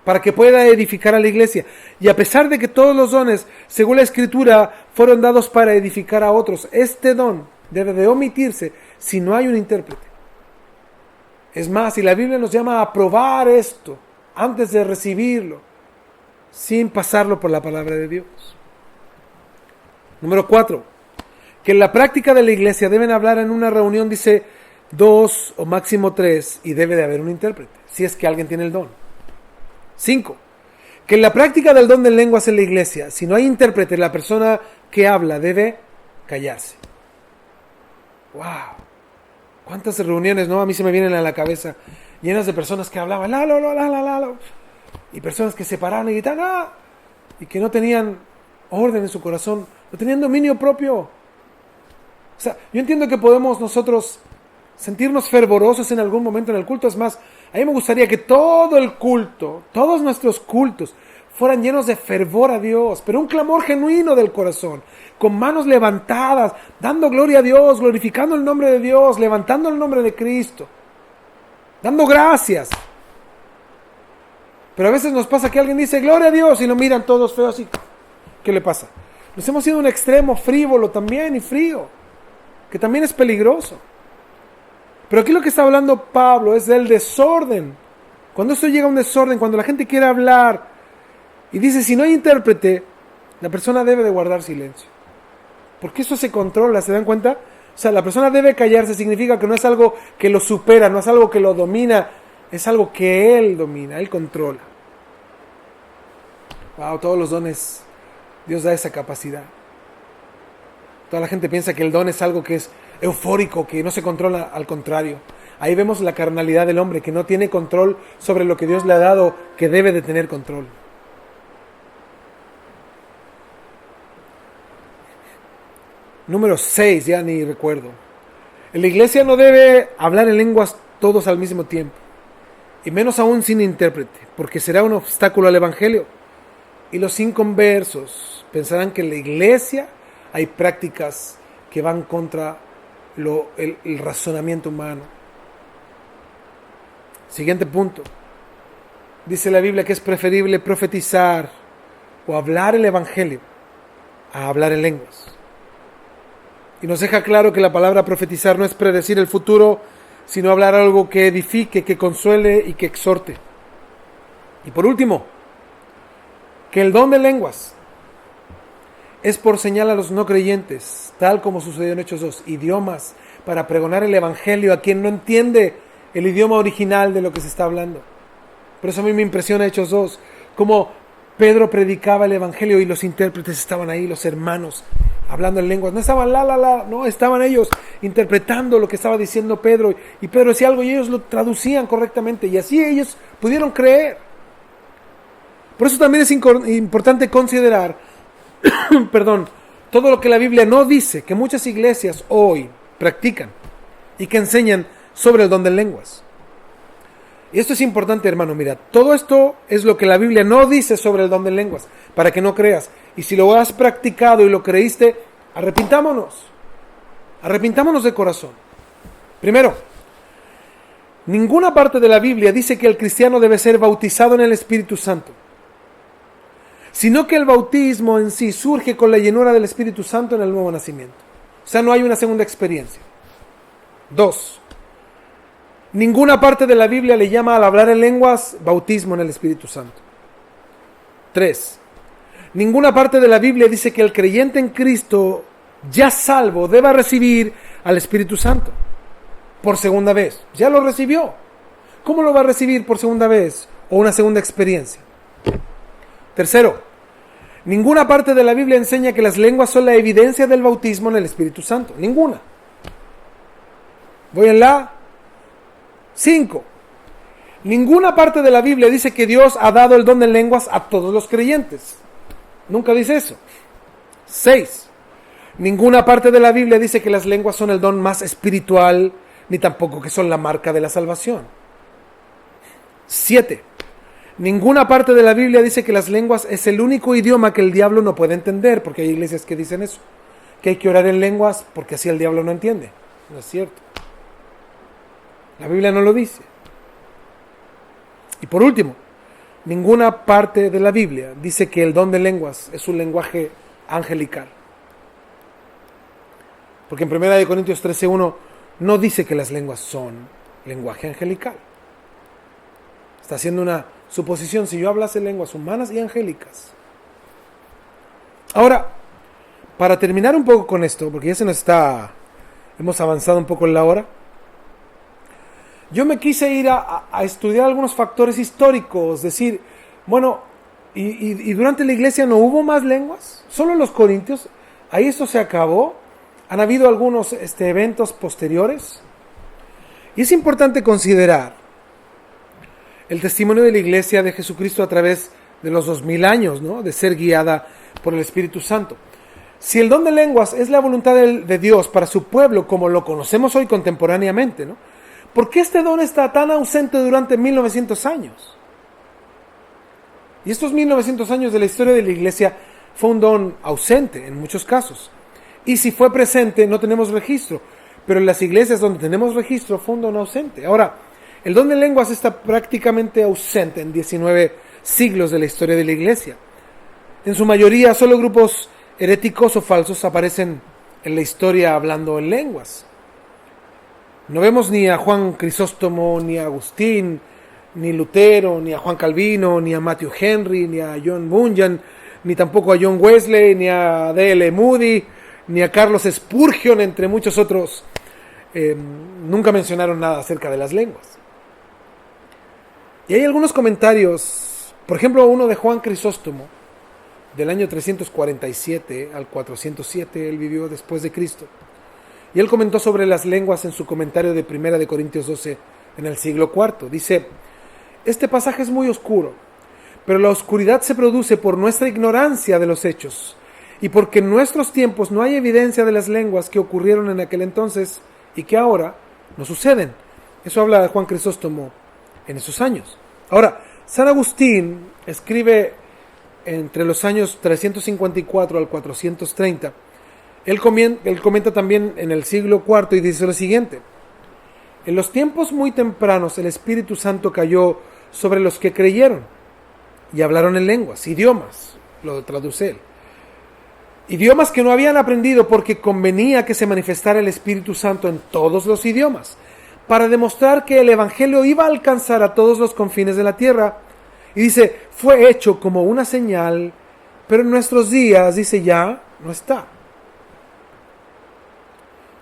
para que pueda edificar a la iglesia. Y a pesar de que todos los dones, según la Escritura, fueron dados para edificar a otros, este don debe de omitirse si no hay un intérprete. Es más, si la Biblia nos llama a probar esto antes de recibirlo, sin pasarlo por la palabra de Dios. Número 4, que en la práctica de la iglesia deben hablar en una reunión, dice 2 o máximo 3, y debe de haber un intérprete, si es que alguien tiene el don. 5, que en la práctica del don de lenguas en la iglesia, si no hay intérprete, la persona que habla debe callarse. ¡Wow! ¿Cuántas reuniones, no? A mí se me vienen a la cabeza llenas de personas que hablaban y personas que se paraban y gritaban y que no tenían orden en su corazón, no tenían dominio propio. O sea, yo entiendo que podemos nosotros sentirnos fervorosos en algún momento en el culto. Es más, a mí me gustaría que todo el culto, todos nuestros cultos, fueran llenos de fervor a Dios, pero un clamor genuino del corazón, con manos levantadas, dando gloria a Dios, glorificando el nombre de Dios, levantando el nombre de Cristo, dando gracias. Pero a veces nos pasa que alguien dice gloria a Dios y lo miran todos feos así. ¿Qué le pasa? Nos hemos ido a un extremo frívolo también y frío, que también es peligroso. Pero aquí lo que está hablando Pablo es del desorden. Cuando esto llega a un desorden, cuando la gente quiere hablar y dice, si no hay intérprete, la persona debe de guardar silencio. Porque eso se controla, ¿se dan cuenta? O sea, la persona debe callarse, significa que no es algo que lo supera, no es algo que lo domina, es algo que él domina, él controla. Wow, todos los dones, Dios da esa capacidad. Toda la gente piensa que el don es algo que es eufórico, que no se controla, al contrario. Ahí vemos la carnalidad del hombre, que no tiene control sobre lo que Dios le ha dado, que debe de tener control. Número 6, ya ni recuerdo. En la iglesia no debe hablar en lenguas todos al mismo tiempo, y menos aún sin intérprete, porque será un obstáculo al evangelio. Y los inconversos pensarán que en la iglesia hay prácticas que van contra el razonamiento humano. Siguiente punto. Dice la Biblia que es preferible profetizar o hablar el evangelio a hablar en lenguas. Y nos deja claro que la palabra profetizar no es predecir el futuro, sino hablar algo que edifique, que consuele y que exhorte. Y por último, que el don de lenguas es por señal a los no creyentes, tal como sucedió en Hechos 2, idiomas para pregonar el evangelio a quien no entiende el idioma original de lo que se está hablando. Por eso a mí me impresiona Hechos 2, cómo Pedro predicaba el evangelio y los intérpretes estaban ahí, los hermanos, hablando en lenguas. No estaban no, estaban ellos interpretando lo que estaba diciendo Pedro. Y Pedro decía algo y ellos lo traducían correctamente. Y así ellos pudieron creer. Por eso también es importante considerar, todo lo que la Biblia no dice, que muchas iglesias hoy practican y que enseñan sobre el don de lenguas. Y esto es importante, hermano. Mira, todo esto es lo que la Biblia no dice sobre el don de lenguas, para que no creas. Y si lo has practicado y lo creíste, arrepintámonos. Arrepintámonos de corazón. Primero, ninguna parte de la Biblia dice que el cristiano debe ser bautizado en el Espíritu Santo, sino que el bautismo en sí surge con la llenura del Espíritu Santo en el nuevo nacimiento. O sea, no hay una segunda experiencia. 2. Ninguna parte de la Biblia le llama al hablar en lenguas bautismo en el Espíritu Santo. 3. Ninguna parte de la Biblia dice que el creyente en Cristo, ya salvo, deba recibir al Espíritu Santo por segunda vez. Ya lo recibió. ¿Cómo lo va a recibir por segunda vez o una segunda experiencia? Tercero, ninguna parte de la Biblia enseña que las lenguas son la evidencia del bautismo en el Espíritu Santo. Ninguna. Voy en la 5. Ninguna parte de la Biblia dice que Dios ha dado el don de lenguas a todos los creyentes. Nunca dice eso. 6. Ninguna parte de la Biblia dice que las lenguas son el don más espiritual, ni tampoco que son la marca de la salvación. 7. Ninguna parte de la Biblia dice que las lenguas es el único idioma que el diablo no puede entender, porque hay iglesias que dicen eso, que hay que orar en lenguas porque así el diablo no entiende. No es cierto. La Biblia no lo dice. Y por último, ninguna parte de la Biblia dice que el don de lenguas es un lenguaje angelical. Porque en 1 Corintios 13:1 no dice que las lenguas son lenguaje angelical. Está haciendo una suposición. Si yo hablase lenguas humanas y angélicas. Ahora, para terminar un poco con esto, porque ya hemos avanzado un poco en la hora, yo me quise ir a estudiar algunos factores históricos, decir, bueno, y durante la iglesia no hubo más lenguas, solo en los Corintios, ahí esto se acabó, han habido algunos eventos posteriores, y es importante considerar el testimonio de la iglesia de Jesucristo a través de los 2000 años, ¿no? De ser guiada por el Espíritu Santo. Si el don de lenguas es la voluntad de Dios para su pueblo, como lo conocemos hoy contemporáneamente, ¿no? ¿Por qué este don está tan ausente durante 1900 años? Y estos 1900 años de la historia de la iglesia fue un don ausente en muchos casos. Y si fue presente, no tenemos registro. Pero en las iglesias donde tenemos registro, fue un don ausente. Ahora, el don de lenguas está prácticamente ausente en 19 siglos de la historia de la iglesia. En su mayoría, solo grupos heréticos o falsos aparecen en la historia hablando en lenguas. No vemos ni a Juan Crisóstomo, ni a Agustín, ni Lutero, ni a Juan Calvino, ni a Matthew Henry, ni a John Bunyan, ni tampoco a John Wesley, ni a D.L. Moody, ni a Carlos Spurgeon, entre muchos otros. Nunca mencionaron nada acerca de las lenguas. Y hay algunos comentarios, por ejemplo uno de Juan Crisóstomo, del año 347 al 407, él vivió después de Cristo. Y él comentó sobre las lenguas en su comentario de 1 Corintios 12 en el siglo IV. Dice, este pasaje es muy oscuro, pero la oscuridad se produce por nuestra ignorancia de los hechos y porque en nuestros tiempos no hay evidencia de las lenguas que ocurrieron en aquel entonces y que ahora no suceden. Eso habla de Juan Crisóstomo en esos años. Ahora, San Agustín escribe entre los años 354 al 430. Él comenta también en el siglo IV y dice lo siguiente: En los tiempos muy tempranos el Espíritu Santo cayó sobre los que creyeron y hablaron en lenguas, idiomas, lo traduce él. Idiomas que no habían aprendido porque convenía que se manifestara el Espíritu Santo en todos los idiomas, para demostrar que el Evangelio iba a alcanzar a todos los confines de la tierra. Y dice, fue hecho como una señal, pero en nuestros días, dice, ya no está.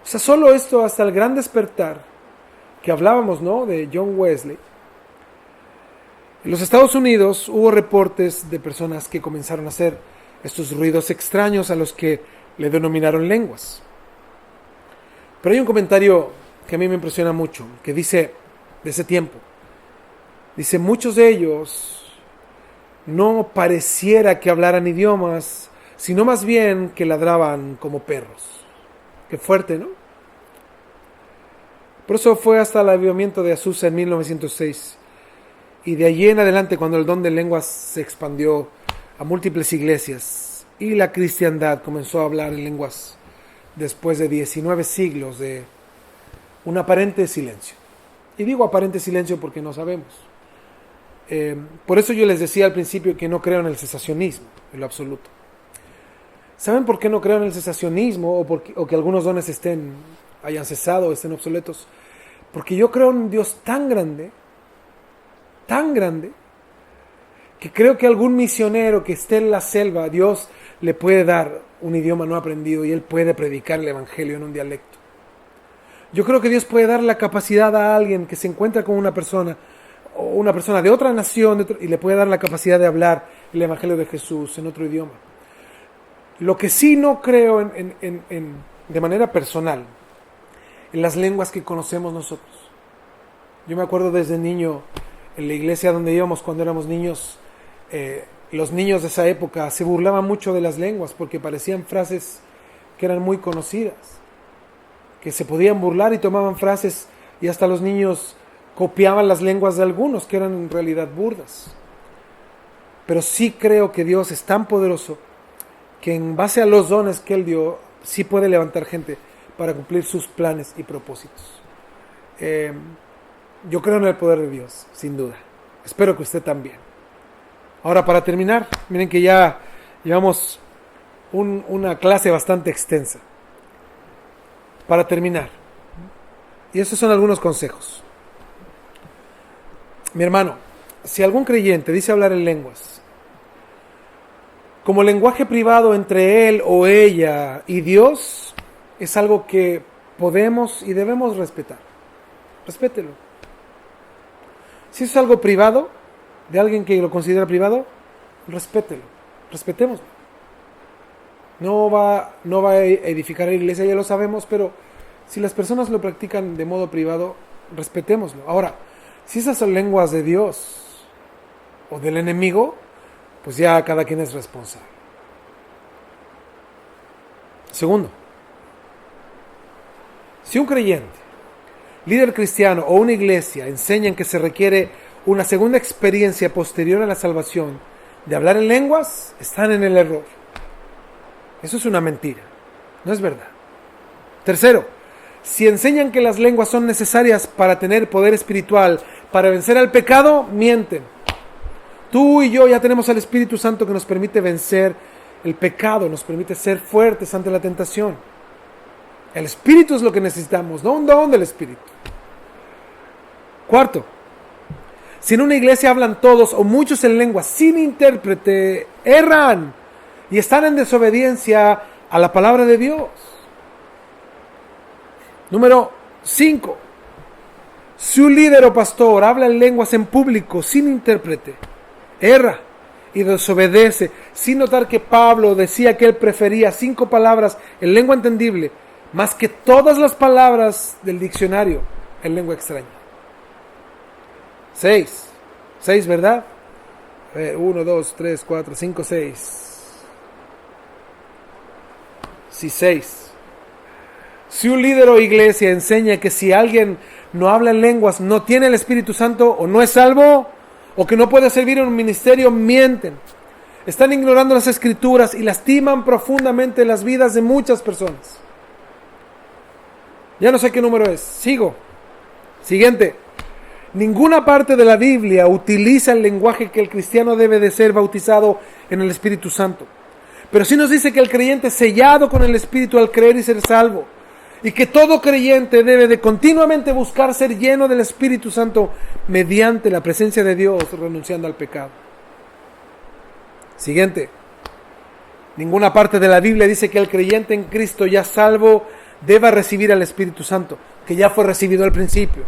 O sea, solo esto hasta el gran despertar, que hablábamos, ¿no?, de John Wesley. En los Estados Unidos hubo reportes de personas que comenzaron a hacer estos ruidos extraños a los que le denominaron lenguas. Pero hay un comentario que a mí me impresiona mucho, que dice, de ese tiempo, dice, muchos de ellos no pareciera que hablaran idiomas, sino más bien que ladraban como perros. Qué fuerte, ¿no? Por eso fue hasta el avivamiento de Azusa en 1906. Y de allí en adelante, cuando el don de lenguas se expandió a múltiples iglesias y la cristiandad comenzó a hablar en lenguas después de 19 siglos de un aparente silencio. Y digo aparente silencio porque no sabemos. Por eso yo les decía al principio que no creo en el cesacionismo, en lo absoluto. ¿Saben por qué no creo en el cesacionismo o que algunos dones hayan cesado o estén obsoletos? Porque yo creo en un Dios tan grande, que creo que algún misionero que esté en la selva, Dios le puede dar un idioma no aprendido y él puede predicar el evangelio en un dialecto. Yo creo que Dios puede dar la capacidad a alguien que se encuentra con una persona o una persona de otra nación y le puede dar la capacidad de hablar el evangelio de Jesús en otro idioma. Lo que sí no creo de manera personal, en las lenguas que conocemos nosotros. Yo me acuerdo desde niño, en la iglesia donde íbamos cuando éramos niños, los niños de esa época se burlaban mucho de las lenguas porque parecían frases que eran muy conocidas, que se podían burlar y tomaban frases y hasta los niños copiaban las lenguas de algunos que eran en realidad burdas. Pero sí creo que Dios es tan poderoso que en base a los dones que Él dio, sí puede levantar gente para cumplir sus planes y propósitos. Yo creo en el poder de Dios, sin duda. Espero que usted también. Ahora, para terminar, miren que ya llevamos una clase bastante extensa. Para terminar, y estos son algunos consejos. Mi hermano, si algún creyente dice hablar en lenguas, como lenguaje privado entre él o ella y Dios, es algo que podemos y debemos respetar. Respételo. Si es algo privado, de alguien que lo considera privado, respételo. Respetémoslo. No va a edificar la iglesia, ya lo sabemos, pero si las personas lo practican de modo privado, respetémoslo. Ahora, si esas son lenguas de Dios o del enemigo, pues ya cada quien es responsable. Segundo, si un creyente, líder cristiano o una iglesia enseñan que se requiere una segunda experiencia posterior a la salvación de hablar en lenguas, están en el error. Eso es una mentira, no es verdad. Tercero, si enseñan que las lenguas son necesarias para tener poder espiritual, para vencer al pecado, mienten. Tú y yo ya tenemos al Espíritu Santo que nos permite vencer el pecado, nos permite ser fuertes ante la tentación. El Espíritu es lo que necesitamos, no un don del Espíritu. Cuarto, si en una iglesia hablan todos o muchos en lenguas sin intérprete, erran y están en desobediencia a la palabra de Dios. Número 5. Si un líder o pastor habla en lenguas en público sin intérprete, erra y desobedece, sin notar que Pablo decía que él prefería 5 palabras en lengua entendible más que todas las palabras del diccionario en lengua extraña. 6, ¿verdad? 1, 2, 3, 4, 5, 6. Sí, 6. Si un líder o iglesia enseña que si alguien no habla en lenguas, no tiene el Espíritu Santo o no es salvo, o que no puede servir en un ministerio, mienten. Están ignorando las Escrituras y lastiman profundamente las vidas de muchas personas. Ya no sé qué número es. Sigo. Siguiente. Ninguna parte de la Biblia utiliza el lenguaje que el cristiano debe de ser bautizado en el Espíritu Santo. Pero sí nos dice que el creyente es sellado con el Espíritu al creer y ser salvo. Y que todo creyente debe de continuamente buscar ser lleno del Espíritu Santo mediante la presencia de Dios, renunciando al pecado. Siguiente. Ninguna parte de la Biblia dice que el creyente en Cristo ya salvo deba recibir al Espíritu Santo, que ya fue recibido al principio.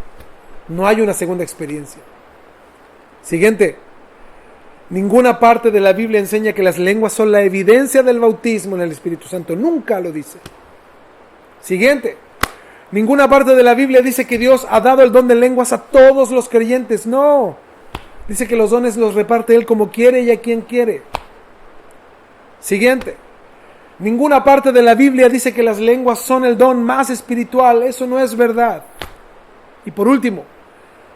No hay una segunda experiencia. Siguiente. Ninguna parte de la Biblia enseña que las lenguas son la evidencia del bautismo en el Espíritu Santo. Nunca lo dice. Siguiente. Ninguna parte de la Biblia dice que Dios ha dado el don de lenguas a todos los creyentes. No. Dice que los dones los reparte Él como quiere y a quien quiere. Siguiente. Ninguna parte de la Biblia dice que las lenguas son el don más espiritual. Eso no es verdad. Y por último,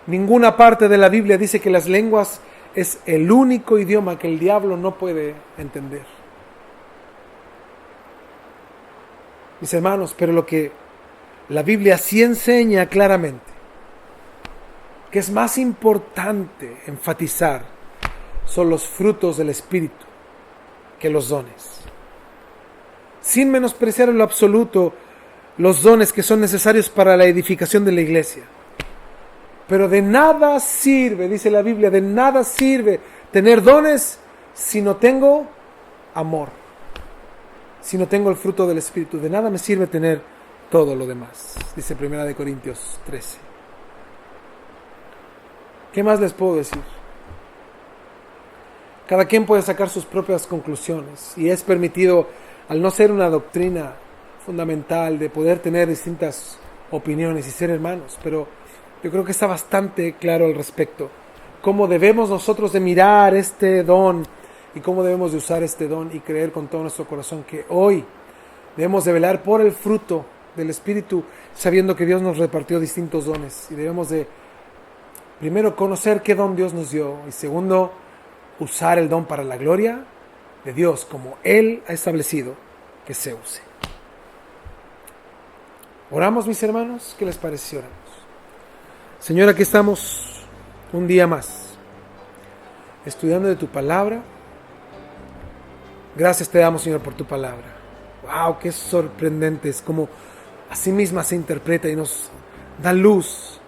ninguna parte de la Biblia dice que las lenguas es el único idioma que el diablo no puede entender. Mis hermanos, pero lo que la Biblia sí enseña claramente, que es más importante enfatizar, son los frutos del Espíritu que los dones. Sin menospreciar en lo absoluto los dones que son necesarios para la edificación de la iglesia. Pero de nada sirve, dice la Biblia, de nada sirve tener dones si no tengo amor, si no tengo el fruto del Espíritu. De nada me sirve tener todo lo demás, dice 1 Corintios 13. ¿Qué más les puedo decir? Cada quien puede sacar sus propias conclusiones y es permitido, al no ser una doctrina fundamental, de poder tener distintas opiniones y ser hermanos, pero yo creo que está bastante claro al respecto. Cómo debemos nosotros de mirar este don y cómo debemos de usar este don y creer con todo nuestro corazón que hoy debemos de velar por el fruto del Espíritu, sabiendo que Dios nos repartió distintos dones y debemos de, primero, conocer qué don Dios nos dio y segundo, usar el don para la gloria de Dios como Él ha establecido que se use. Oramos, mis hermanos, ¿qué les parece si oramos? Señor, aquí estamos un día más, estudiando de tu palabra. Gracias te damos, Señor, por tu palabra. ¡Wow! ¡Qué sorprendente! Es como así misma se interpreta y nos da luz.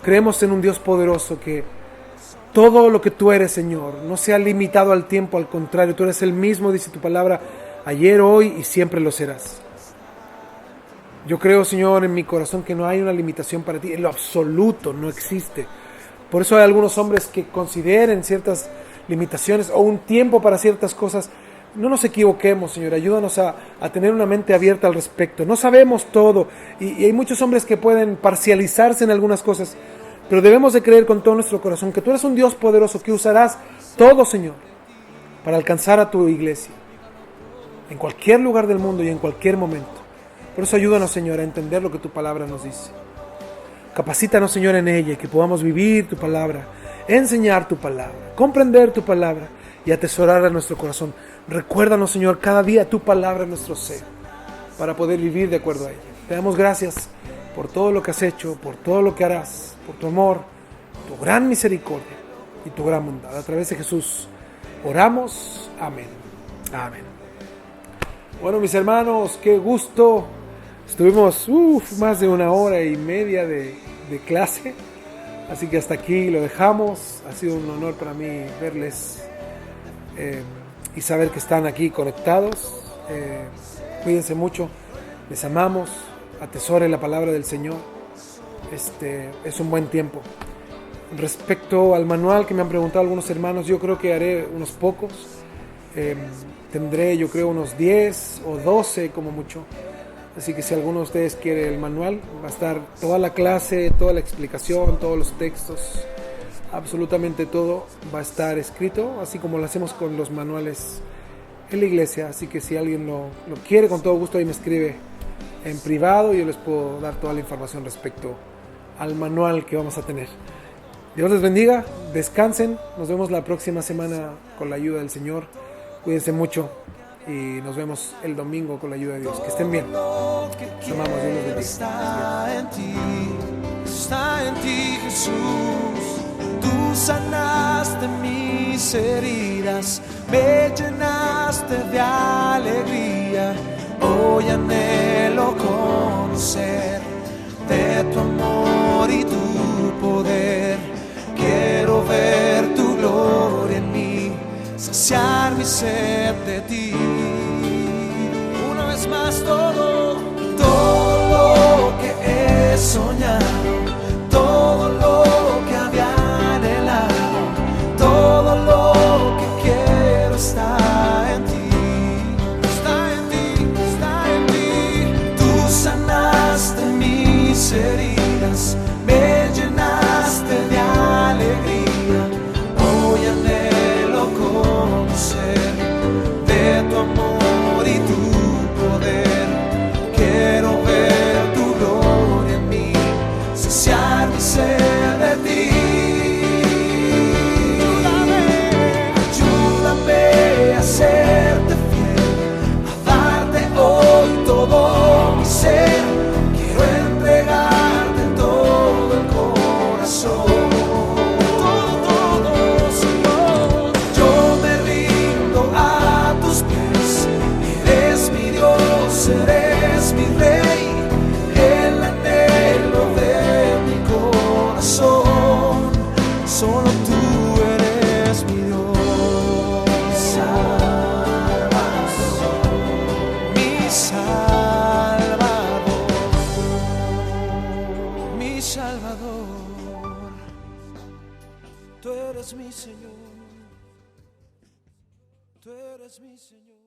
Creemos en un Dios poderoso que todo lo que tú eres, Señor, no sea limitado al tiempo, al contrario, tú eres el mismo, dice tu palabra, ayer, hoy y siempre lo serás. Yo creo, Señor, en mi corazón que no hay una limitación para ti, en lo absoluto no existe. Por eso hay algunos hombres que consideren ciertas limitaciones o un tiempo para ciertas cosas. No nos equivoquemos, Señor, ayúdanos a tener una mente abierta al respecto. No sabemos todo y hay muchos hombres que pueden parcializarse en algunas cosas, pero debemos de creer con todo nuestro corazón que tú eres un Dios poderoso, que usarás todo, Señor, para alcanzar a tu iglesia, en cualquier lugar del mundo y en cualquier momento. Por eso ayúdanos, Señor, a entender lo que tu palabra nos dice. Capacítanos, Señor, en ella, y que podamos vivir tu palabra, enseñar tu palabra, comprender tu palabra y atesorar a nuestro corazón. Recuérdanos, Señor, cada día tu palabra en nuestro ser, para poder vivir de acuerdo a ella. Te damos gracias por todo lo que has hecho, por todo lo que harás, por tu amor, tu gran misericordia y tu gran bondad. A través de Jesús oramos. Amén. Amén. Bueno, mis hermanos, qué gusto. Estuvimos más de 1 hora y media de clase, así que hasta aquí lo dejamos. Ha sido un honor para mí verles y saber que están aquí conectados. Cuídense mucho, les amamos, atesoren la palabra del Señor. Es un buen tiempo. Respecto al manual que me han preguntado algunos hermanos, yo creo que haré unos pocos. Tendré, yo creo, unos 10 o 12 como mucho. Así que si alguno de ustedes quiere el manual, va a estar toda la clase, toda la explicación, todos los textos, absolutamente todo va a estar escrito, así como lo hacemos con los manuales en la iglesia. Así que si alguien lo quiere, con todo gusto ahí me escribe en privado y yo les puedo dar toda la información respecto al manual que vamos a tener. Dios les bendiga, descansen, nos vemos la próxima semana con la ayuda del Señor. Cuídense mucho y nos vemos el domingo con la ayuda de Dios. Que estén bien. Nos amamos, Dios los bendiga. está en ti, Jesús. Tú sanaste mis heridas, me llenaste de alegría. Hoy anhelo conocer de tu amor y tu poder. Quiero ver tu gloria en mí, saciar mi sed de ti. Una vez más todo lo que he soñado, todo lo que había anhelado, todo lo que quiero está en ti, está en ti, está en ti. Tú sanaste mis heridas, me llenaste de alegría. Hoy anhelo conocer de tu amor y tu poder. Quiero ver tu gloria en mí, saciar mi sed de ti. Ayúdame a serte fiel, a darte hoy todo mi ser. Quiero entregarte todo el corazón, todo, Señor. Yo me rindo a tus pies, eres mi Dios, eres mi Rey, el anhelo de mi corazón. Solo tú eres mi Dios, mi Salvador, mi Salvador. Tú eres mi Señor, tú eres mi Señor.